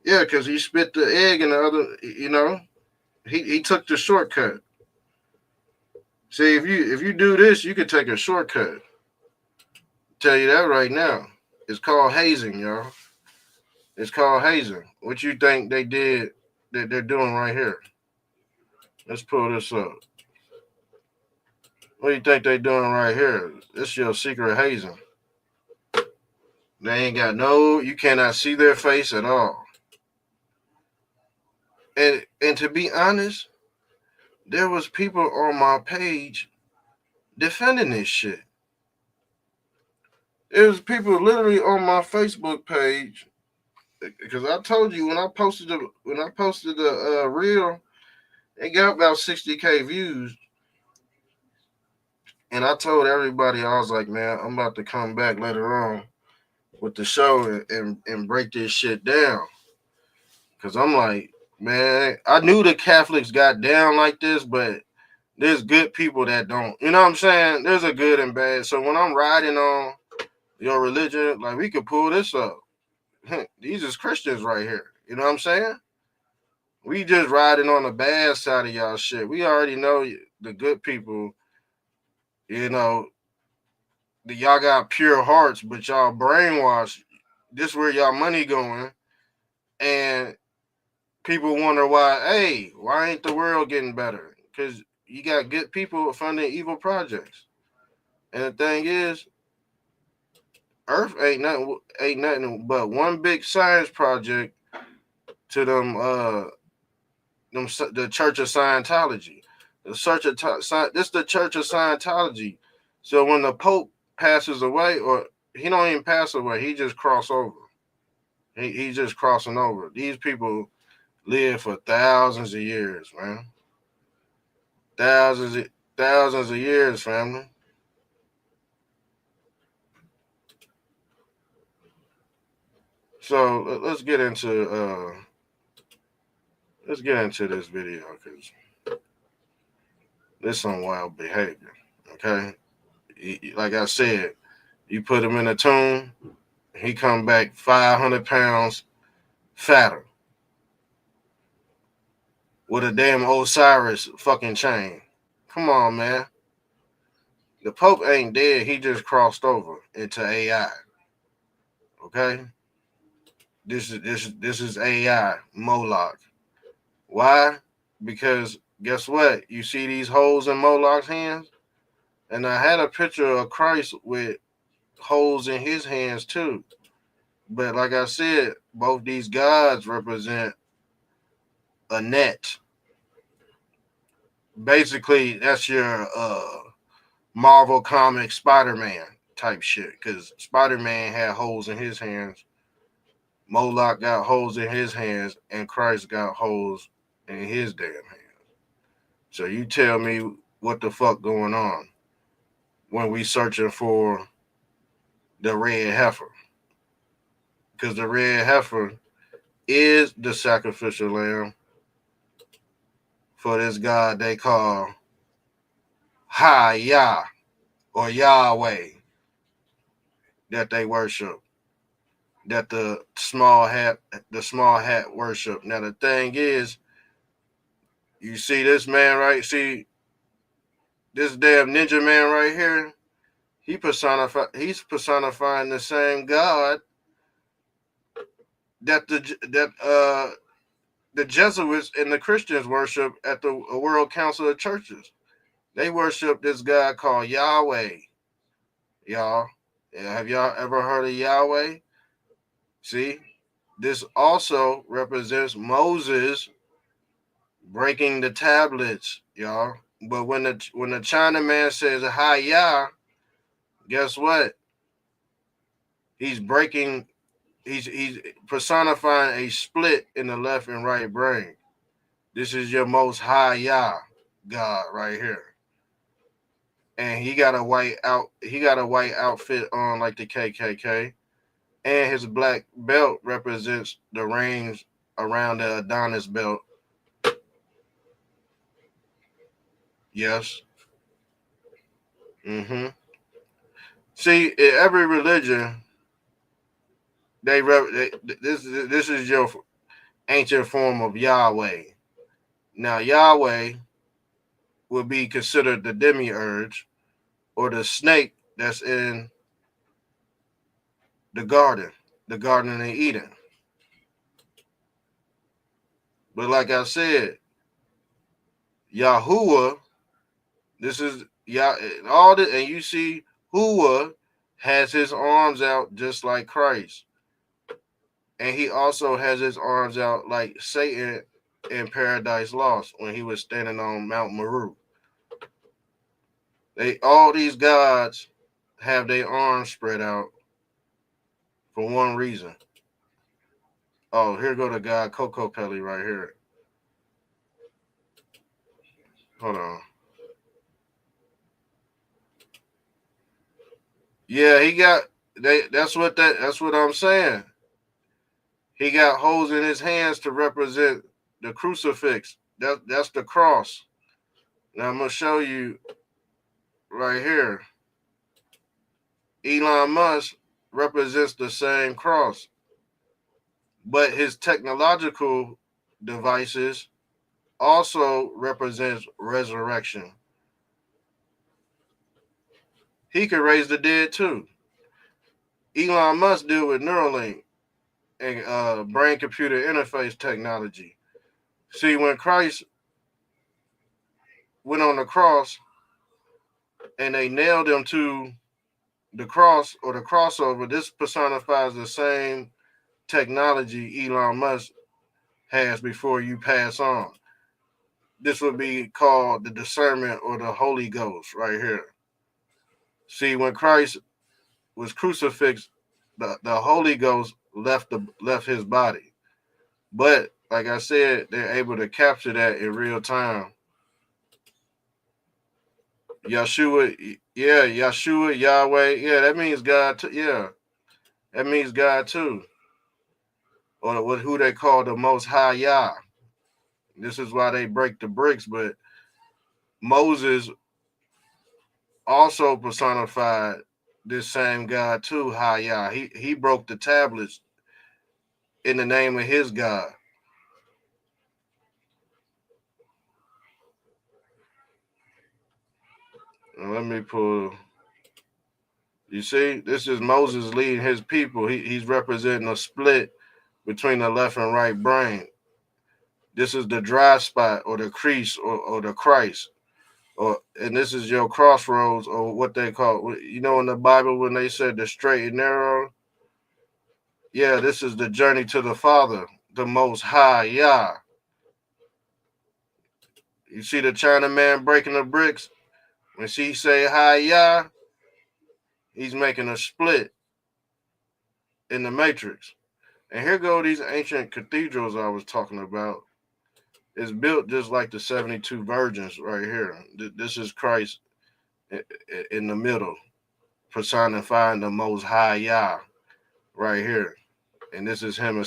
Yeah, because he spit the egg in the other, he took the shortcut. See, if you do this, you can take a shortcut. Tell you that right now. It's called hazing, y'all. It's called hazing. What you think they did that they're doing right here? Let's pull this up. What do you think they doing right here? This your secret hazing. They ain't got you cannot see their face at all. And to be honest, there was people on my page defending this shit. There was people literally on my Facebook page, because I told you when I posted the reel, it got about 60K views. And I told everybody, I was like, man, I'm about to come back later on with the show and break this shit down. Because I'm like, man, I knew the Catholics got down like this, but there's good people that don't. You know what I'm saying? There's a good and bad. So when I'm riding on your religion, like, we could pull this up. These is Christians right here. You know what I'm saying? We just riding on the bad side of y'all shit. We already know the good people, y'all got pure hearts, but y'all brainwashed. This where y'all money going. And people wonder why ain't the world getting better? Because you got good people funding evil projects. And the thing is, Earth ain't nothing but one big science project to the Church of Scientology. This the Church of Scientology. So when the Pope passes away, or he don't even pass away, he just cross over. He's just crossing over. These people live for thousands of years, man. Thousands of years, family. So let's get into this video, because this is some wild behavior. Okay, like I said, you put him in a tomb, he come back 500 pounds fatter with a damn Osiris fucking chain. Come on, man. The Pope ain't dead. He just crossed over into AI. Okay. This is AI, Moloch. Why? Because guess what? You see these holes in Moloch's hands? And I had a picture of Christ with holes in his hands too. But like I said, both these gods represent a net. Basically, that's your Marvel comic Spider-Man type shit. Because Spider-Man had holes in his hands. Moloch got holes in his hands, and Christ got holes in his damn hands. So you tell me what the fuck going on when we searching for the red heifer. Because the red heifer is the sacrificial lamb for this God they call Yah or Yahweh that they worship. That the small hat worship. Now the thing is, you see this man right? See this damn ninja man right here? He's personifying the same God that the Jesuits and the Christians worship at the World Council of Churches. They worship this God called Yahweh. Y'all, have y'all ever heard of Yahweh? See, this also represents Moses breaking the tablets, y'all. But when the Chinaman says "Hi Yah," guess what? He's personifying a split in the left and right brain. This is your most high Yah God right here. And he got a white outfit on like the KKK. and his black belt represents the rings around the Adonis belt. Yes. Mm-hmm. See, in every religion, this is your ancient form of Yahweh. Now, Yahweh would be considered the demiurge or the snake that's in the Garden of Eden. But like I said, Yahuwah, this is Yah, all the, and you see Hua has his arms out just like Christ. And he also has his arms out like Satan in Paradise Lost when he was standing on Mount Meru. All these gods have their arms spread out for one reason. Oh, here go the god Coco Pelli right here. Hold on. Yeah, he got that's what I'm saying. He got holes in his hands to represent the crucifix. That's the cross. Now I'm gonna show you right here. Elon Musk represents the same cross, but his technological devices also represents resurrection. He can raise the dead too. Elon Musk deal with Neuralink and brain-computer interface technology. See, when Christ went on the cross and they nailed him to the cross or the crossover, this personifies the same technology Elon Musk has before you pass on. This would be called the discernment or the Holy Ghost right here. See, when Christ was crucifixion, the Holy Ghost left his body. But like I said, they're able to capture that in real time. Yeshua, yeah, Yeshua, Yahweh, yeah, that means God too. Yeah, that means God too. Or who they call the Most High Yah. This is why they break the bricks, but Moses also personified this same God too, High Yah. He broke the tablets in the name of his God. And let me pull. You see, this is Moses leading his people. He's representing a split between the left and right brain. This is the dry spot or the crease or the Christ. And this is your crossroads or what they call, in the Bible when they said the straight and narrow. Yeah, this is the journey to the Father, the Most High Yah. You see the Chinaman breaking the bricks? When she say High Yah, he's making a split in the matrix. And here go these ancient cathedrals I was talking about. It's built just like the 72 virgins right here. This is Christ in the middle, personifying the Most High Yah right here. And this is him.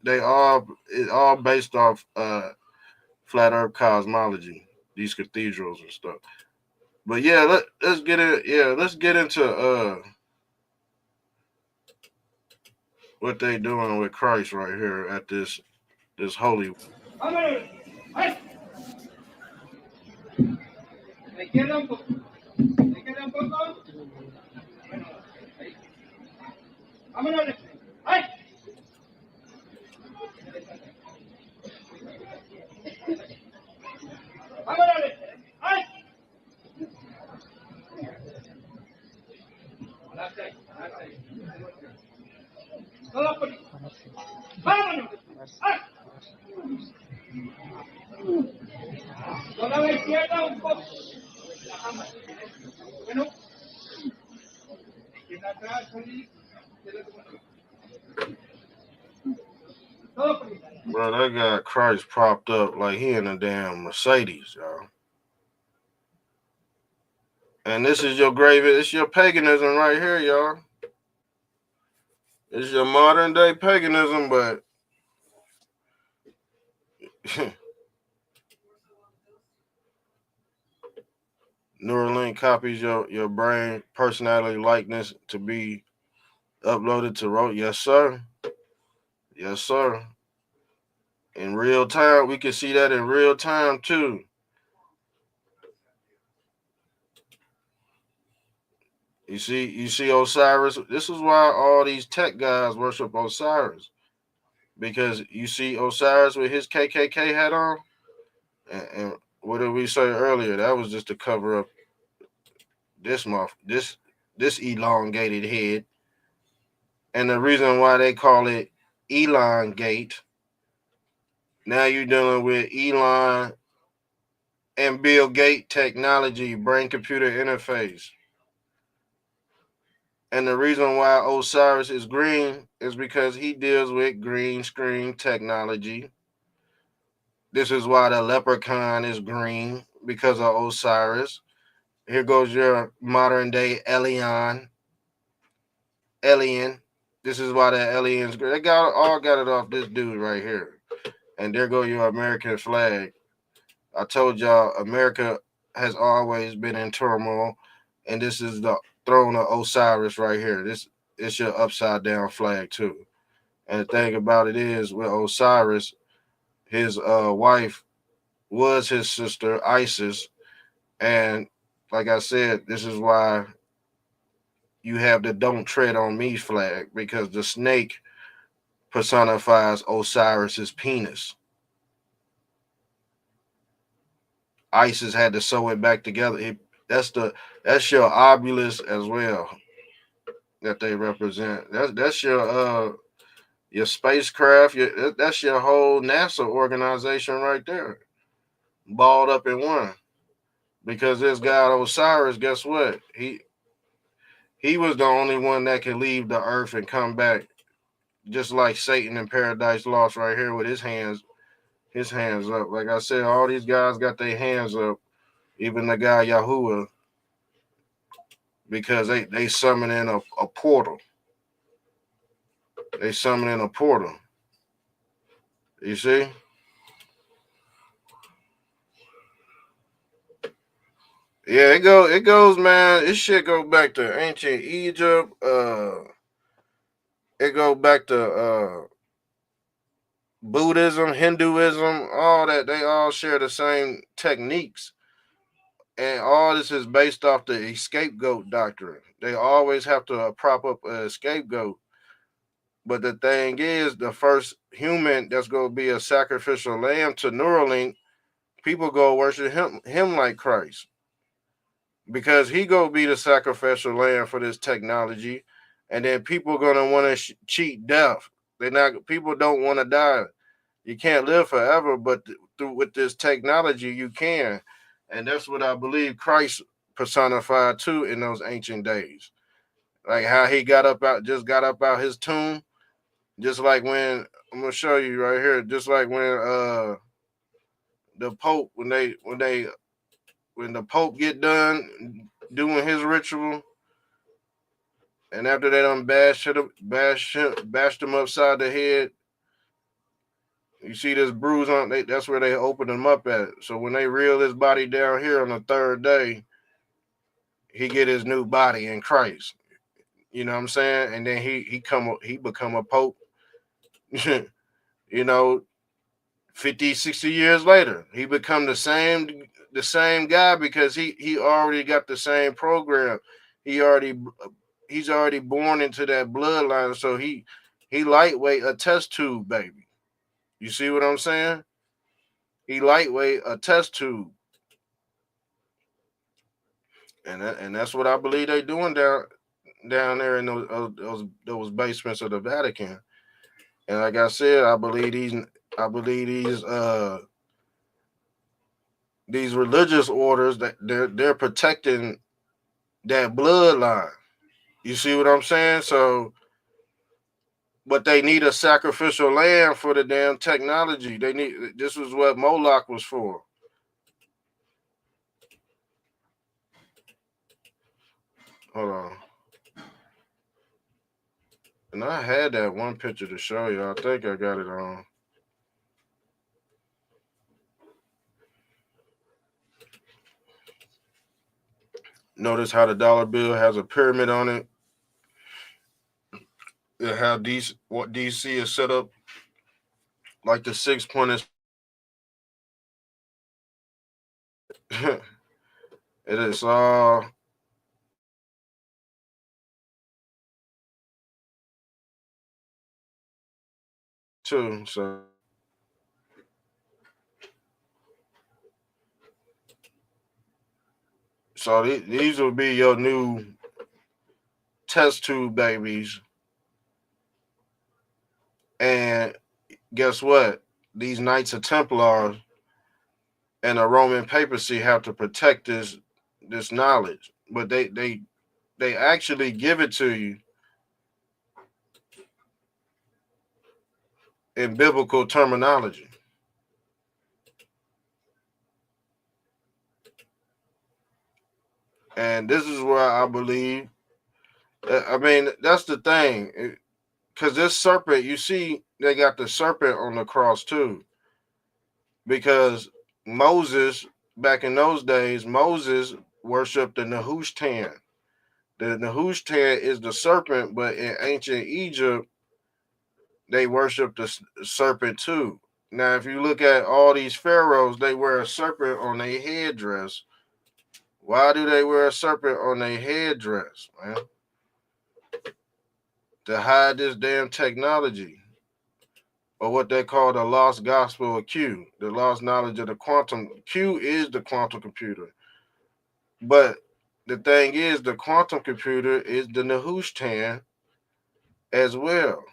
They all based off flat Earth cosmology. These cathedrals and stuff. But yeah, let's get it. Yeah, let's get into what they doing with Christ right here at this holy. Bro, they got Christ propped up like he in a damn Mercedes, y'all. And this is your grave. It's your paganism right here, y'all. It's your modern day paganism, but Neuralink copies your brain personality likeness to be uploaded to road. Yes, sir. Yes, sir. In real time, we can see that in real time too. You see Osiris. This is why all these tech guys worship Osiris, because you see Osiris with his KKK hat on, and what did we say earlier? That was just to cover up this elongated head, and the reason why they call it elongate. Now you're dealing with Elon and Bill Gates technology, brain computer interface. And the reason why Osiris is green is because he deals with green screen technology. This is why the leprechaun is green, because of Osiris. Here goes your modern day alien. This is why the aliens green. They all got it off this dude right here. And there go your American flag. I told y'all America has always been in turmoil, and this is the throne of Osiris right here. This is your upside down flag too. And the thing about it is, with Osiris, his wife was his sister Isis, and like I said, this is why you have the "Don't Tread on Me" flag, because the snake personifies Osiris's penis. Isis had to sew it back together. That's your obulus as well that they represent. That's your spacecraft. That's your whole NASA organization right there, balled up in one. Because this god Osiris, guess what? He was the only one that could leave the earth and come back, just like Satan in Paradise Lost right here with his hands up. Like I said, all these guys got their hands up, even the guy Yahuwah, because they summon in a portal. They summon in a portal. You see? Yeah, it goes, man. This shit goes back to ancient Egypt. It goes back to Buddhism, Hinduism, all that. They all share the same techniques. And all this is based off the scapegoat doctrine. They always have to prop up a scapegoat. But the thing is, the first human that's going to be a sacrificial lamb to Neuralink, people go worship him like Christ, because he go be the sacrificial lamb for this technology, and then people gonna want to cheat death. People don't want to die. You can't live forever, but through with this technology you can, and that's what I believe Christ personified too in those ancient days. Like how he got up out his tomb, just like when I'm gonna show you right here, just like when the Pope when the Pope get done doing his ritual, and after they done bashed him upside the head, you see this bruise on. That's where they opened him up at. So when they reel his body down here on the third day, he get his new body in Christ. You know what I'm saying? And then he become a pope. You know, 50, 60 years later, he become the same guy, because he already got the same program. He's already born into that bloodline, so he lightweight a test tube baby. You see what I'm saying? He lightweight a test tube, and that's what I believe they doing down there in those basements of the Vatican. And like I said, I believe these religious orders, that they're protecting that bloodline. You see what I'm saying? So, but they need a sacrificial lamb for the damn technology. This was what Moloch was for. Hold on. And I had that one picture to show you. I think I got it on. Notice how the dollar bill has a pyramid on it. And how what DC is set up, like the 6-pointed. It is too. So these will be your new test tube babies. And guess what? These Knights of Templar and the Roman papacy have to protect this knowledge, but they actually give it to you in biblical terminology. And this is where I believe, I mean, that's the thing. Because this serpent, you see, they got the serpent on the cross too. Because Moses, back in those days, Moses worshipped the Nehushtan. The Nehushtan is the serpent, but in ancient Egypt, they worship the serpent too. Now, if you look at all these pharaohs, they wear a serpent on their headdress. Why do they wear a serpent on their headdress, man? To hide this damn technology, or what they call the lost gospel of Q, the lost knowledge of the quantum. Q is the quantum computer. But the thing is, the quantum computer is the Nehushtan as well,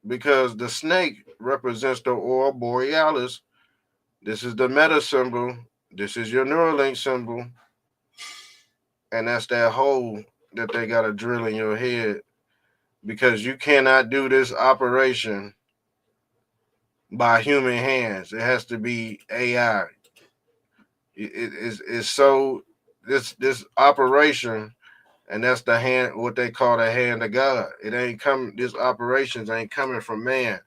because the snake represents the aurora borealis. This is the meta symbol. This is your Neuralink symbol. And that's that hole that they got to drill in your head, because you cannot do this operation by human hands. It has to be AI. It's so this operation, and that's the hand, what they call the hand of God. It ain't coming. This operations ain't coming from man.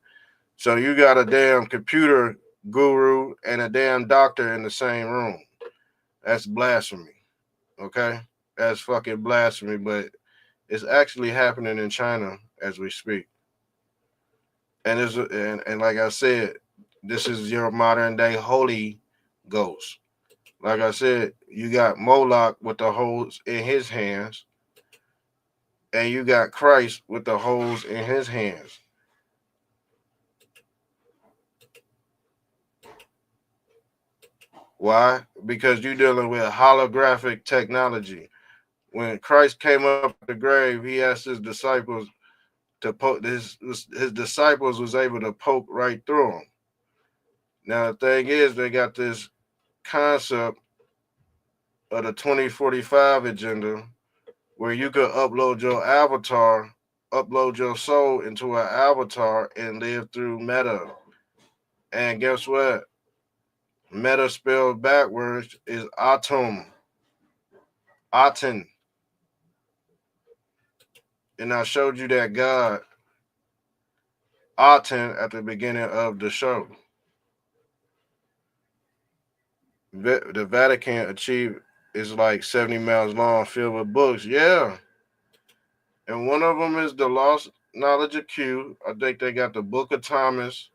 So you got a damn computer guru and a damn doctor in the same room. That's blasphemy. Okay, that's fucking blasphemy. But it's actually happening in China as we speak. And and like I said, this is your modern day Holy Ghost. Like I said, you got Moloch with the holes in his hands, and you got Christ with the holes in his hands. Why? Because you're dealing with holographic technology. When Christ came up the grave, he asked his disciples to poke. His disciples was able to poke right through him. Now the thing is, they got this concept of the 2045 agenda, where you could upload your avatar, upload your soul into an avatar and live through meta. And guess what? Meta spelled backwards is atom. Aten. And I showed you that God, Aten, at the beginning of the show. The Vatican achieved is like 70 miles long, filled with books. Yeah. And one of them is the Lost Knowledge of Q. I think they got the Book of Thomas,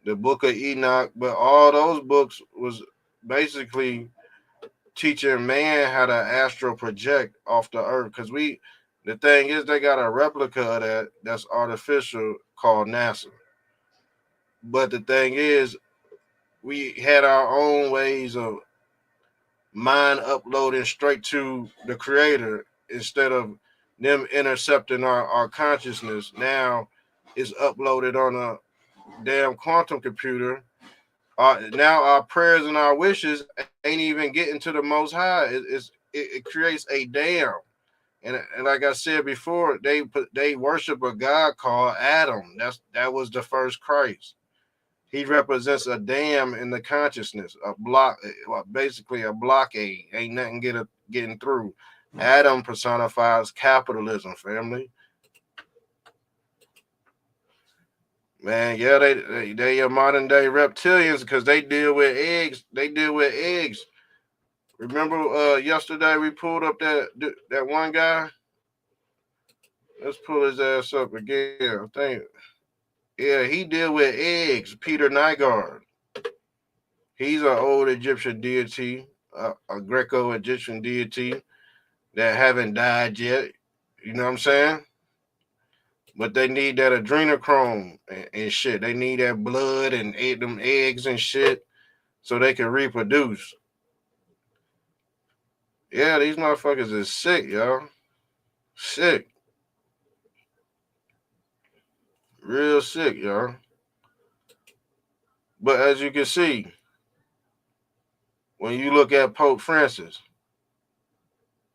the Book of Enoch, but all those books was basically teaching man how to astral project off the earth. Because the thing is, they got a replica of that's artificial called NASA. But the thing is, we had our own ways of mind uploading straight to the creator instead of them intercepting our consciousness. Now it's uploaded on a damn quantum computer. Now our prayers and our wishes ain't even getting to the Most High. It creates a dam, and like I said before, they worship a god called Adam. That was the first Christ. He represents a dam in the consciousness, a block, basically a blockade. Ain't nothing getting through. Adam personifies capitalism, family. Man, yeah, they are modern day reptilians because they deal with eggs. They deal with eggs. Remember yesterday we pulled up that one guy? Let's pull his ass up again. I think, yeah, he deal with eggs. Peter Nygaard. He's an old Egyptian deity, a Greco-Egyptian deity that haven't died yet. You know what I'm saying? But they need that adrenochrome and shit. They need that blood and ate them eggs and shit so they can reproduce. Yeah, these motherfuckers is sick, y'all. Sick. Real sick, y'all. But as you can see, when you look at Pope Francis,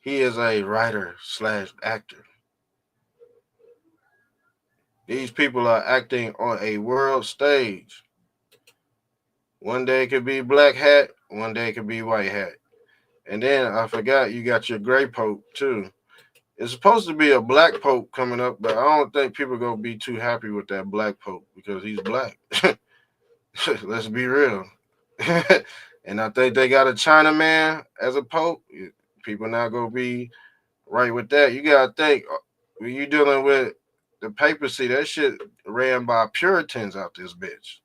he is a writer / actor. These people are acting on a world stage. One day it could be black hat, one day it could be white hat. And then I forgot you got your gray pope too. It's supposed to be a black pope coming up, but I don't think people are going to be too happy with that black pope because he's black. Let's be real. And I think they got a Chinaman as a pope. People not going to be right with that. You got to think, when you're dealing with the papacy, that shit ran by Puritans out this bitch.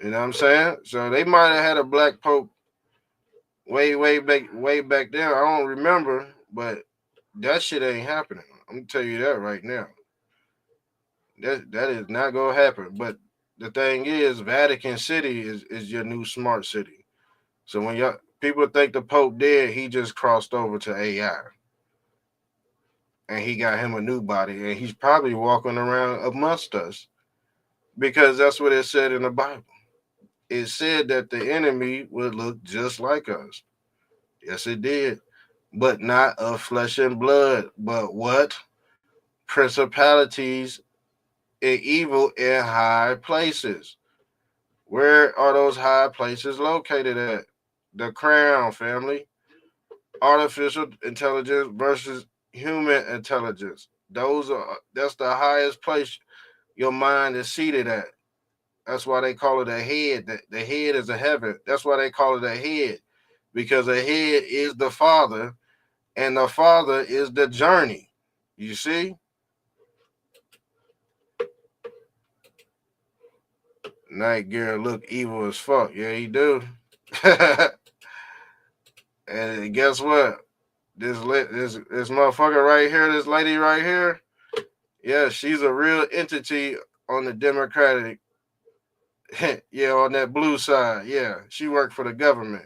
You know what I'm saying? So they might have had a black pope way back then. I don't remember, but that shit ain't happening. I'm gonna tell you that right now. That is not gonna happen. But the thing is, Vatican City is your new smart city. So when y'all people think the Pope dead, he just crossed over to AI. And he got him a new body, and he's probably walking around amongst us because that's what it said in the Bible. It said that the enemy would look just like us. Yes, it did. But not of flesh and blood, but what? Principalities and evil in high places. Where are those high places located at? The crown, family. Artificial intelligence versus human intelligence. That's the highest place your mind is seated at. That's why they call it a head. The head is a heaven. That's why they call it a head. Because a head is the Father, and the Father is the journey. You see? Night Gear look evil as fuck. Yeah, he do. And guess what? This motherfucker right here, this lady right here, yeah, she's a real entity on the Democratic, yeah, on that blue side. Yeah, she worked for the government.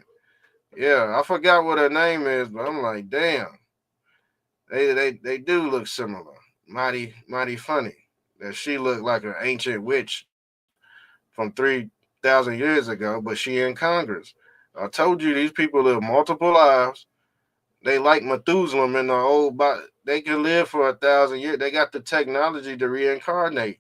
Yeah, I forgot what her name is, but I'm like, damn, they do look similar. Mighty funny that she looked like an ancient witch from 3,000 years ago, but she in Congress. I told you these people live multiple lives. They like Methuselah in the old body. They can live for 1,000 years. They got the technology to reincarnate.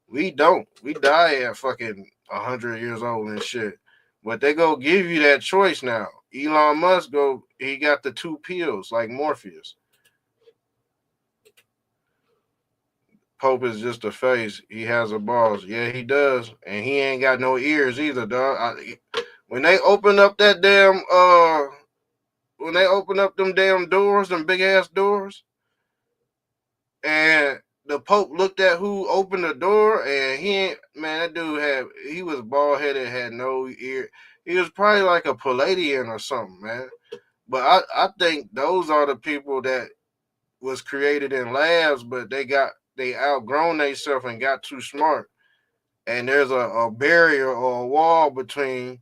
We don't. We die at fucking 100 years old and shit. But they go give you that choice now. Elon Musk he got the 2 pills like Morpheus. Pope is just a face. He has a balls. Yeah, he does. And he ain't got no ears either, dog. When they open up that damn when they open up them damn doors, them big ass doors, and the Pope looked at who opened the door, and that dude he was bald headed, had no ear. He was probably like a Palladian or something, man. But I think those are the people that was created in labs, but they outgrown themselves and got too smart. And there's a barrier or a wall between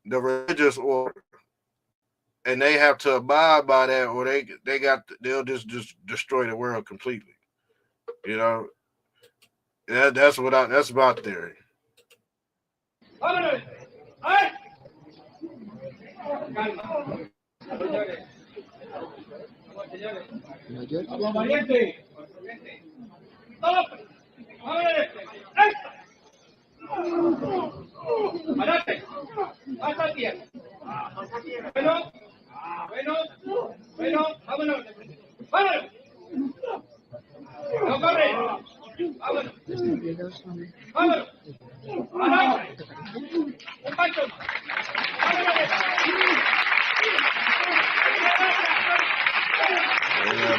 the religious order, and they have to abide by that, or they'll just destroy the world completely. You know, that's my theory. Bueno, vámonos. ¡Vámonos! ¡No corre! ¡Vámonos! Yeah,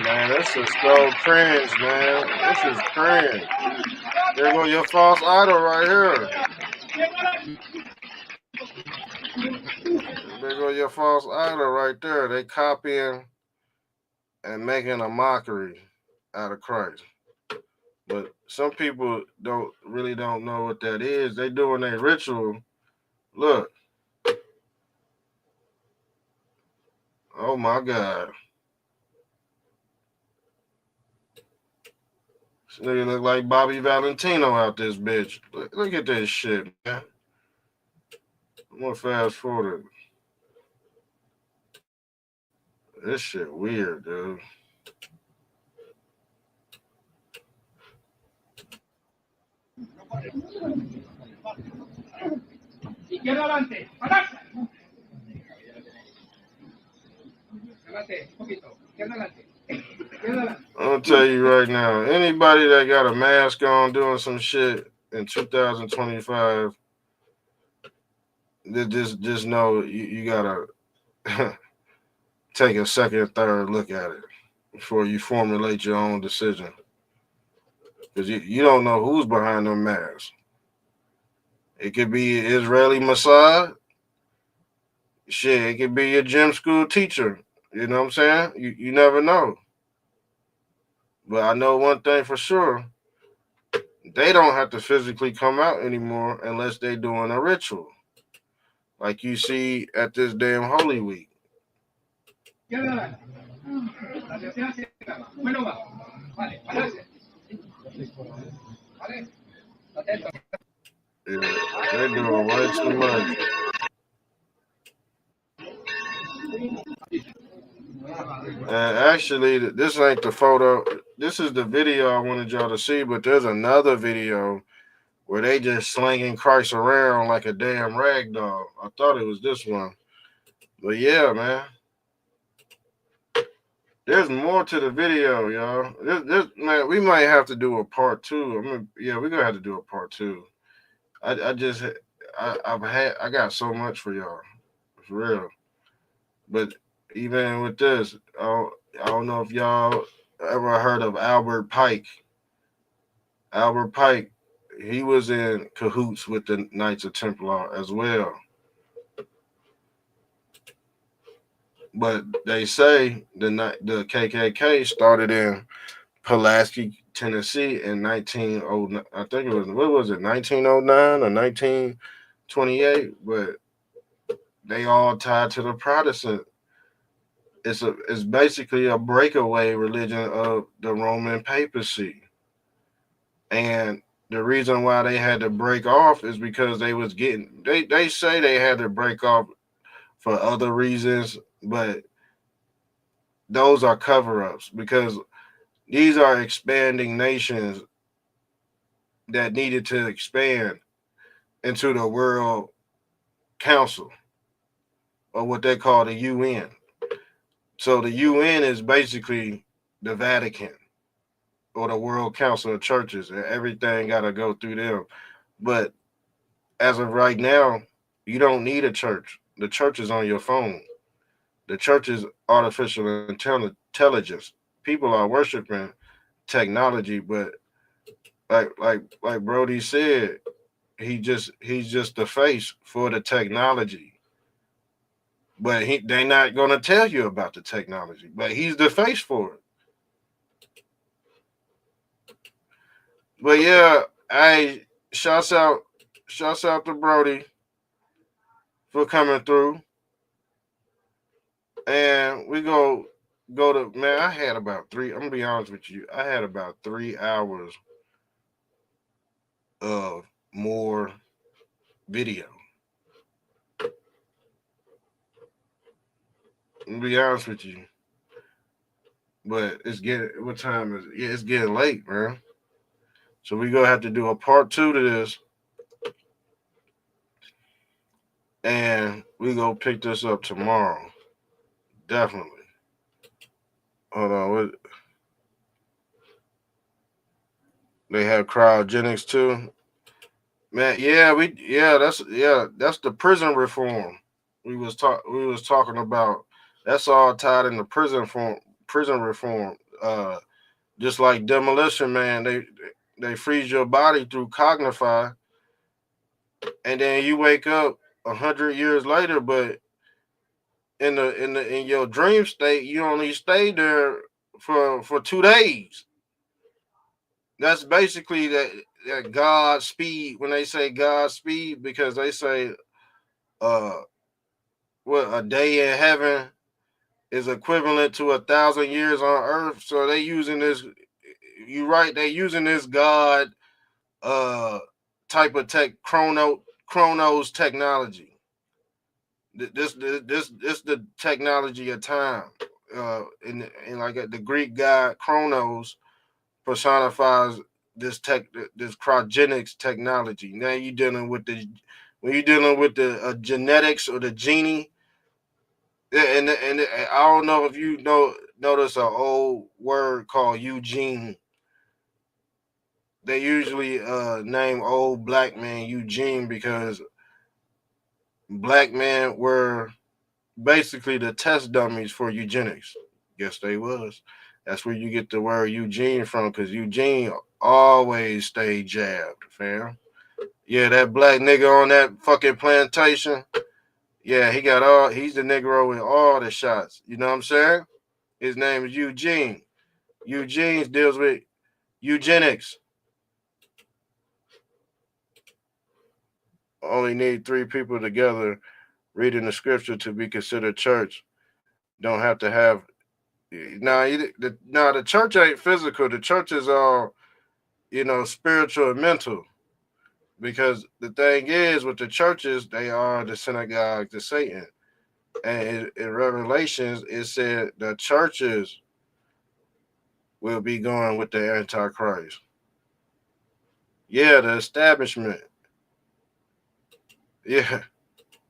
man, this is so cringe, man. This is cringe. There go your false idol right here. There go your false idol right there. They copying and making a mockery out of Christ. But some people don't know what that is. They doing their ritual. Look. Oh my God. This nigga look like Bobby Valentino out this bitch. Look at this shit, man. I'm gonna fast forward. This shit weird, dude. I'm gonna tell you right now, anybody that got a mask on doing some shit in 2025, just know you gotta take a second, third look at it before you formulate your own decision. Because you don't know who's behind them masks. It could be Israeli Mossad. Shit, it could be your gym school teacher. You know what I'm saying? You never know. But I know one thing for sure. They don't have to physically come out anymore unless they're doing a ritual. Like you see at this damn Holy Week. Yeah, they're doing way too much. Actually, this ain't the photo. This is the video I wanted y'all to see, but there's another video where they just slinging Christ around like a damn rag doll. I thought it was this one. But yeah, man. There's more to the video, y'all. This man, we might have to do a part 2. We're gonna have to do a part 2. I got so much for y'all. For real. But even with this, I don't know if y'all ever heard of Albert Pike. Albert Pike, he was in cahoots with the Knights Templar as well. But they say the KKK started in Pulaski, Tennessee in 1909. I think it was, 1909 or 1928? But they all tied to the Protestant. It's basically a breakaway religion of the Roman papacy. And the reason why they had to break off is because they say they had to break off for other reasons, but those are cover-ups because these are expanding nations that needed to expand into the World Council, or what they call the UN. So the UN is basically the Vatican or the World Council of Churches, and everything got to go through them. But as of right now, you don't need a church. The church is on your phone. The church is artificial intelligence. People are worshiping technology, but like Brody said, he's just the face for the technology. But they're not gonna tell you about the technology. But he's the face for it. But yeah, shouts out to Brody for coming through. And we go to, man, I had about 3, I'm gonna be honest with you, I had about 3 hours of more video. I'm gonna be honest with you. But what time is it? Yeah, it's getting late, man. So we're gonna have to do a part 2 to this. And we gonna pick this up tomorrow. Definitely. Hold on, They have cryogenics too. Man, that's the prison reform we was talking about. That's all tied into prison reform. Just like demolition man, they freeze your body through Cognify, and then you wake up 100 years later, but in your dream state, you only stayed there for 2 days. That's basically that God speed. When they say God speed, because they say what a day in heaven is equivalent to 1,000 years on earth. So they using this. You right? They using this God type of chronos technology. This the technology of time. In like the Greek god Chronos personifies this cryogenics technology. Now you're dealing with when you're dealing with the genetics or the genie. And I don't know if you notice an old word called Eugene. They usually name old black man Eugene because black men were basically the test dummies for eugenics. Yes, they was. That's where you get the word Eugene from, because Eugene always stayed jabbed, fam. Yeah, that black nigga on that fucking plantation. Yeah, he's the Negro with all the shots. You know what I'm saying? His name is Eugene. Eugene deals with eugenics. Only need 3 people together reading the scripture to be considered church. Don't have to have. The church ain't physical. The church is all, spiritual and mental. Because the thing is, with the churches, they are the synagogue to Satan. And in Revelations, it said the churches will be going with the Antichrist. Yeah, the establishment. Yeah,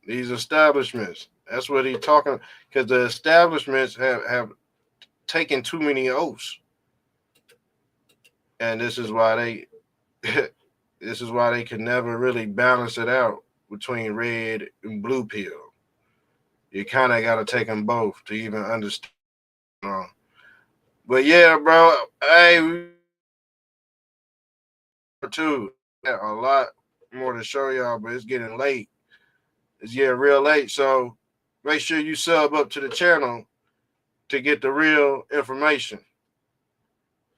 these establishments. That's what he's talking. Because the establishments have taken too many oaths. And this is why they can never really balance it out between red and blue pill. You kind of got to take them both to even understand. But yeah, bro, hey, too, a lot more to show y'all, but it's getting late. It's getting real late, so make sure you sub up to the channel to get the real information.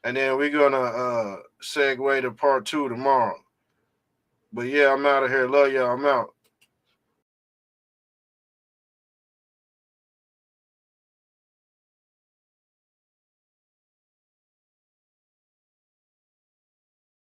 And then we're gonna segue to part 2 tomorrow. But yeah, I'm out of here. Love y'all. I'm out.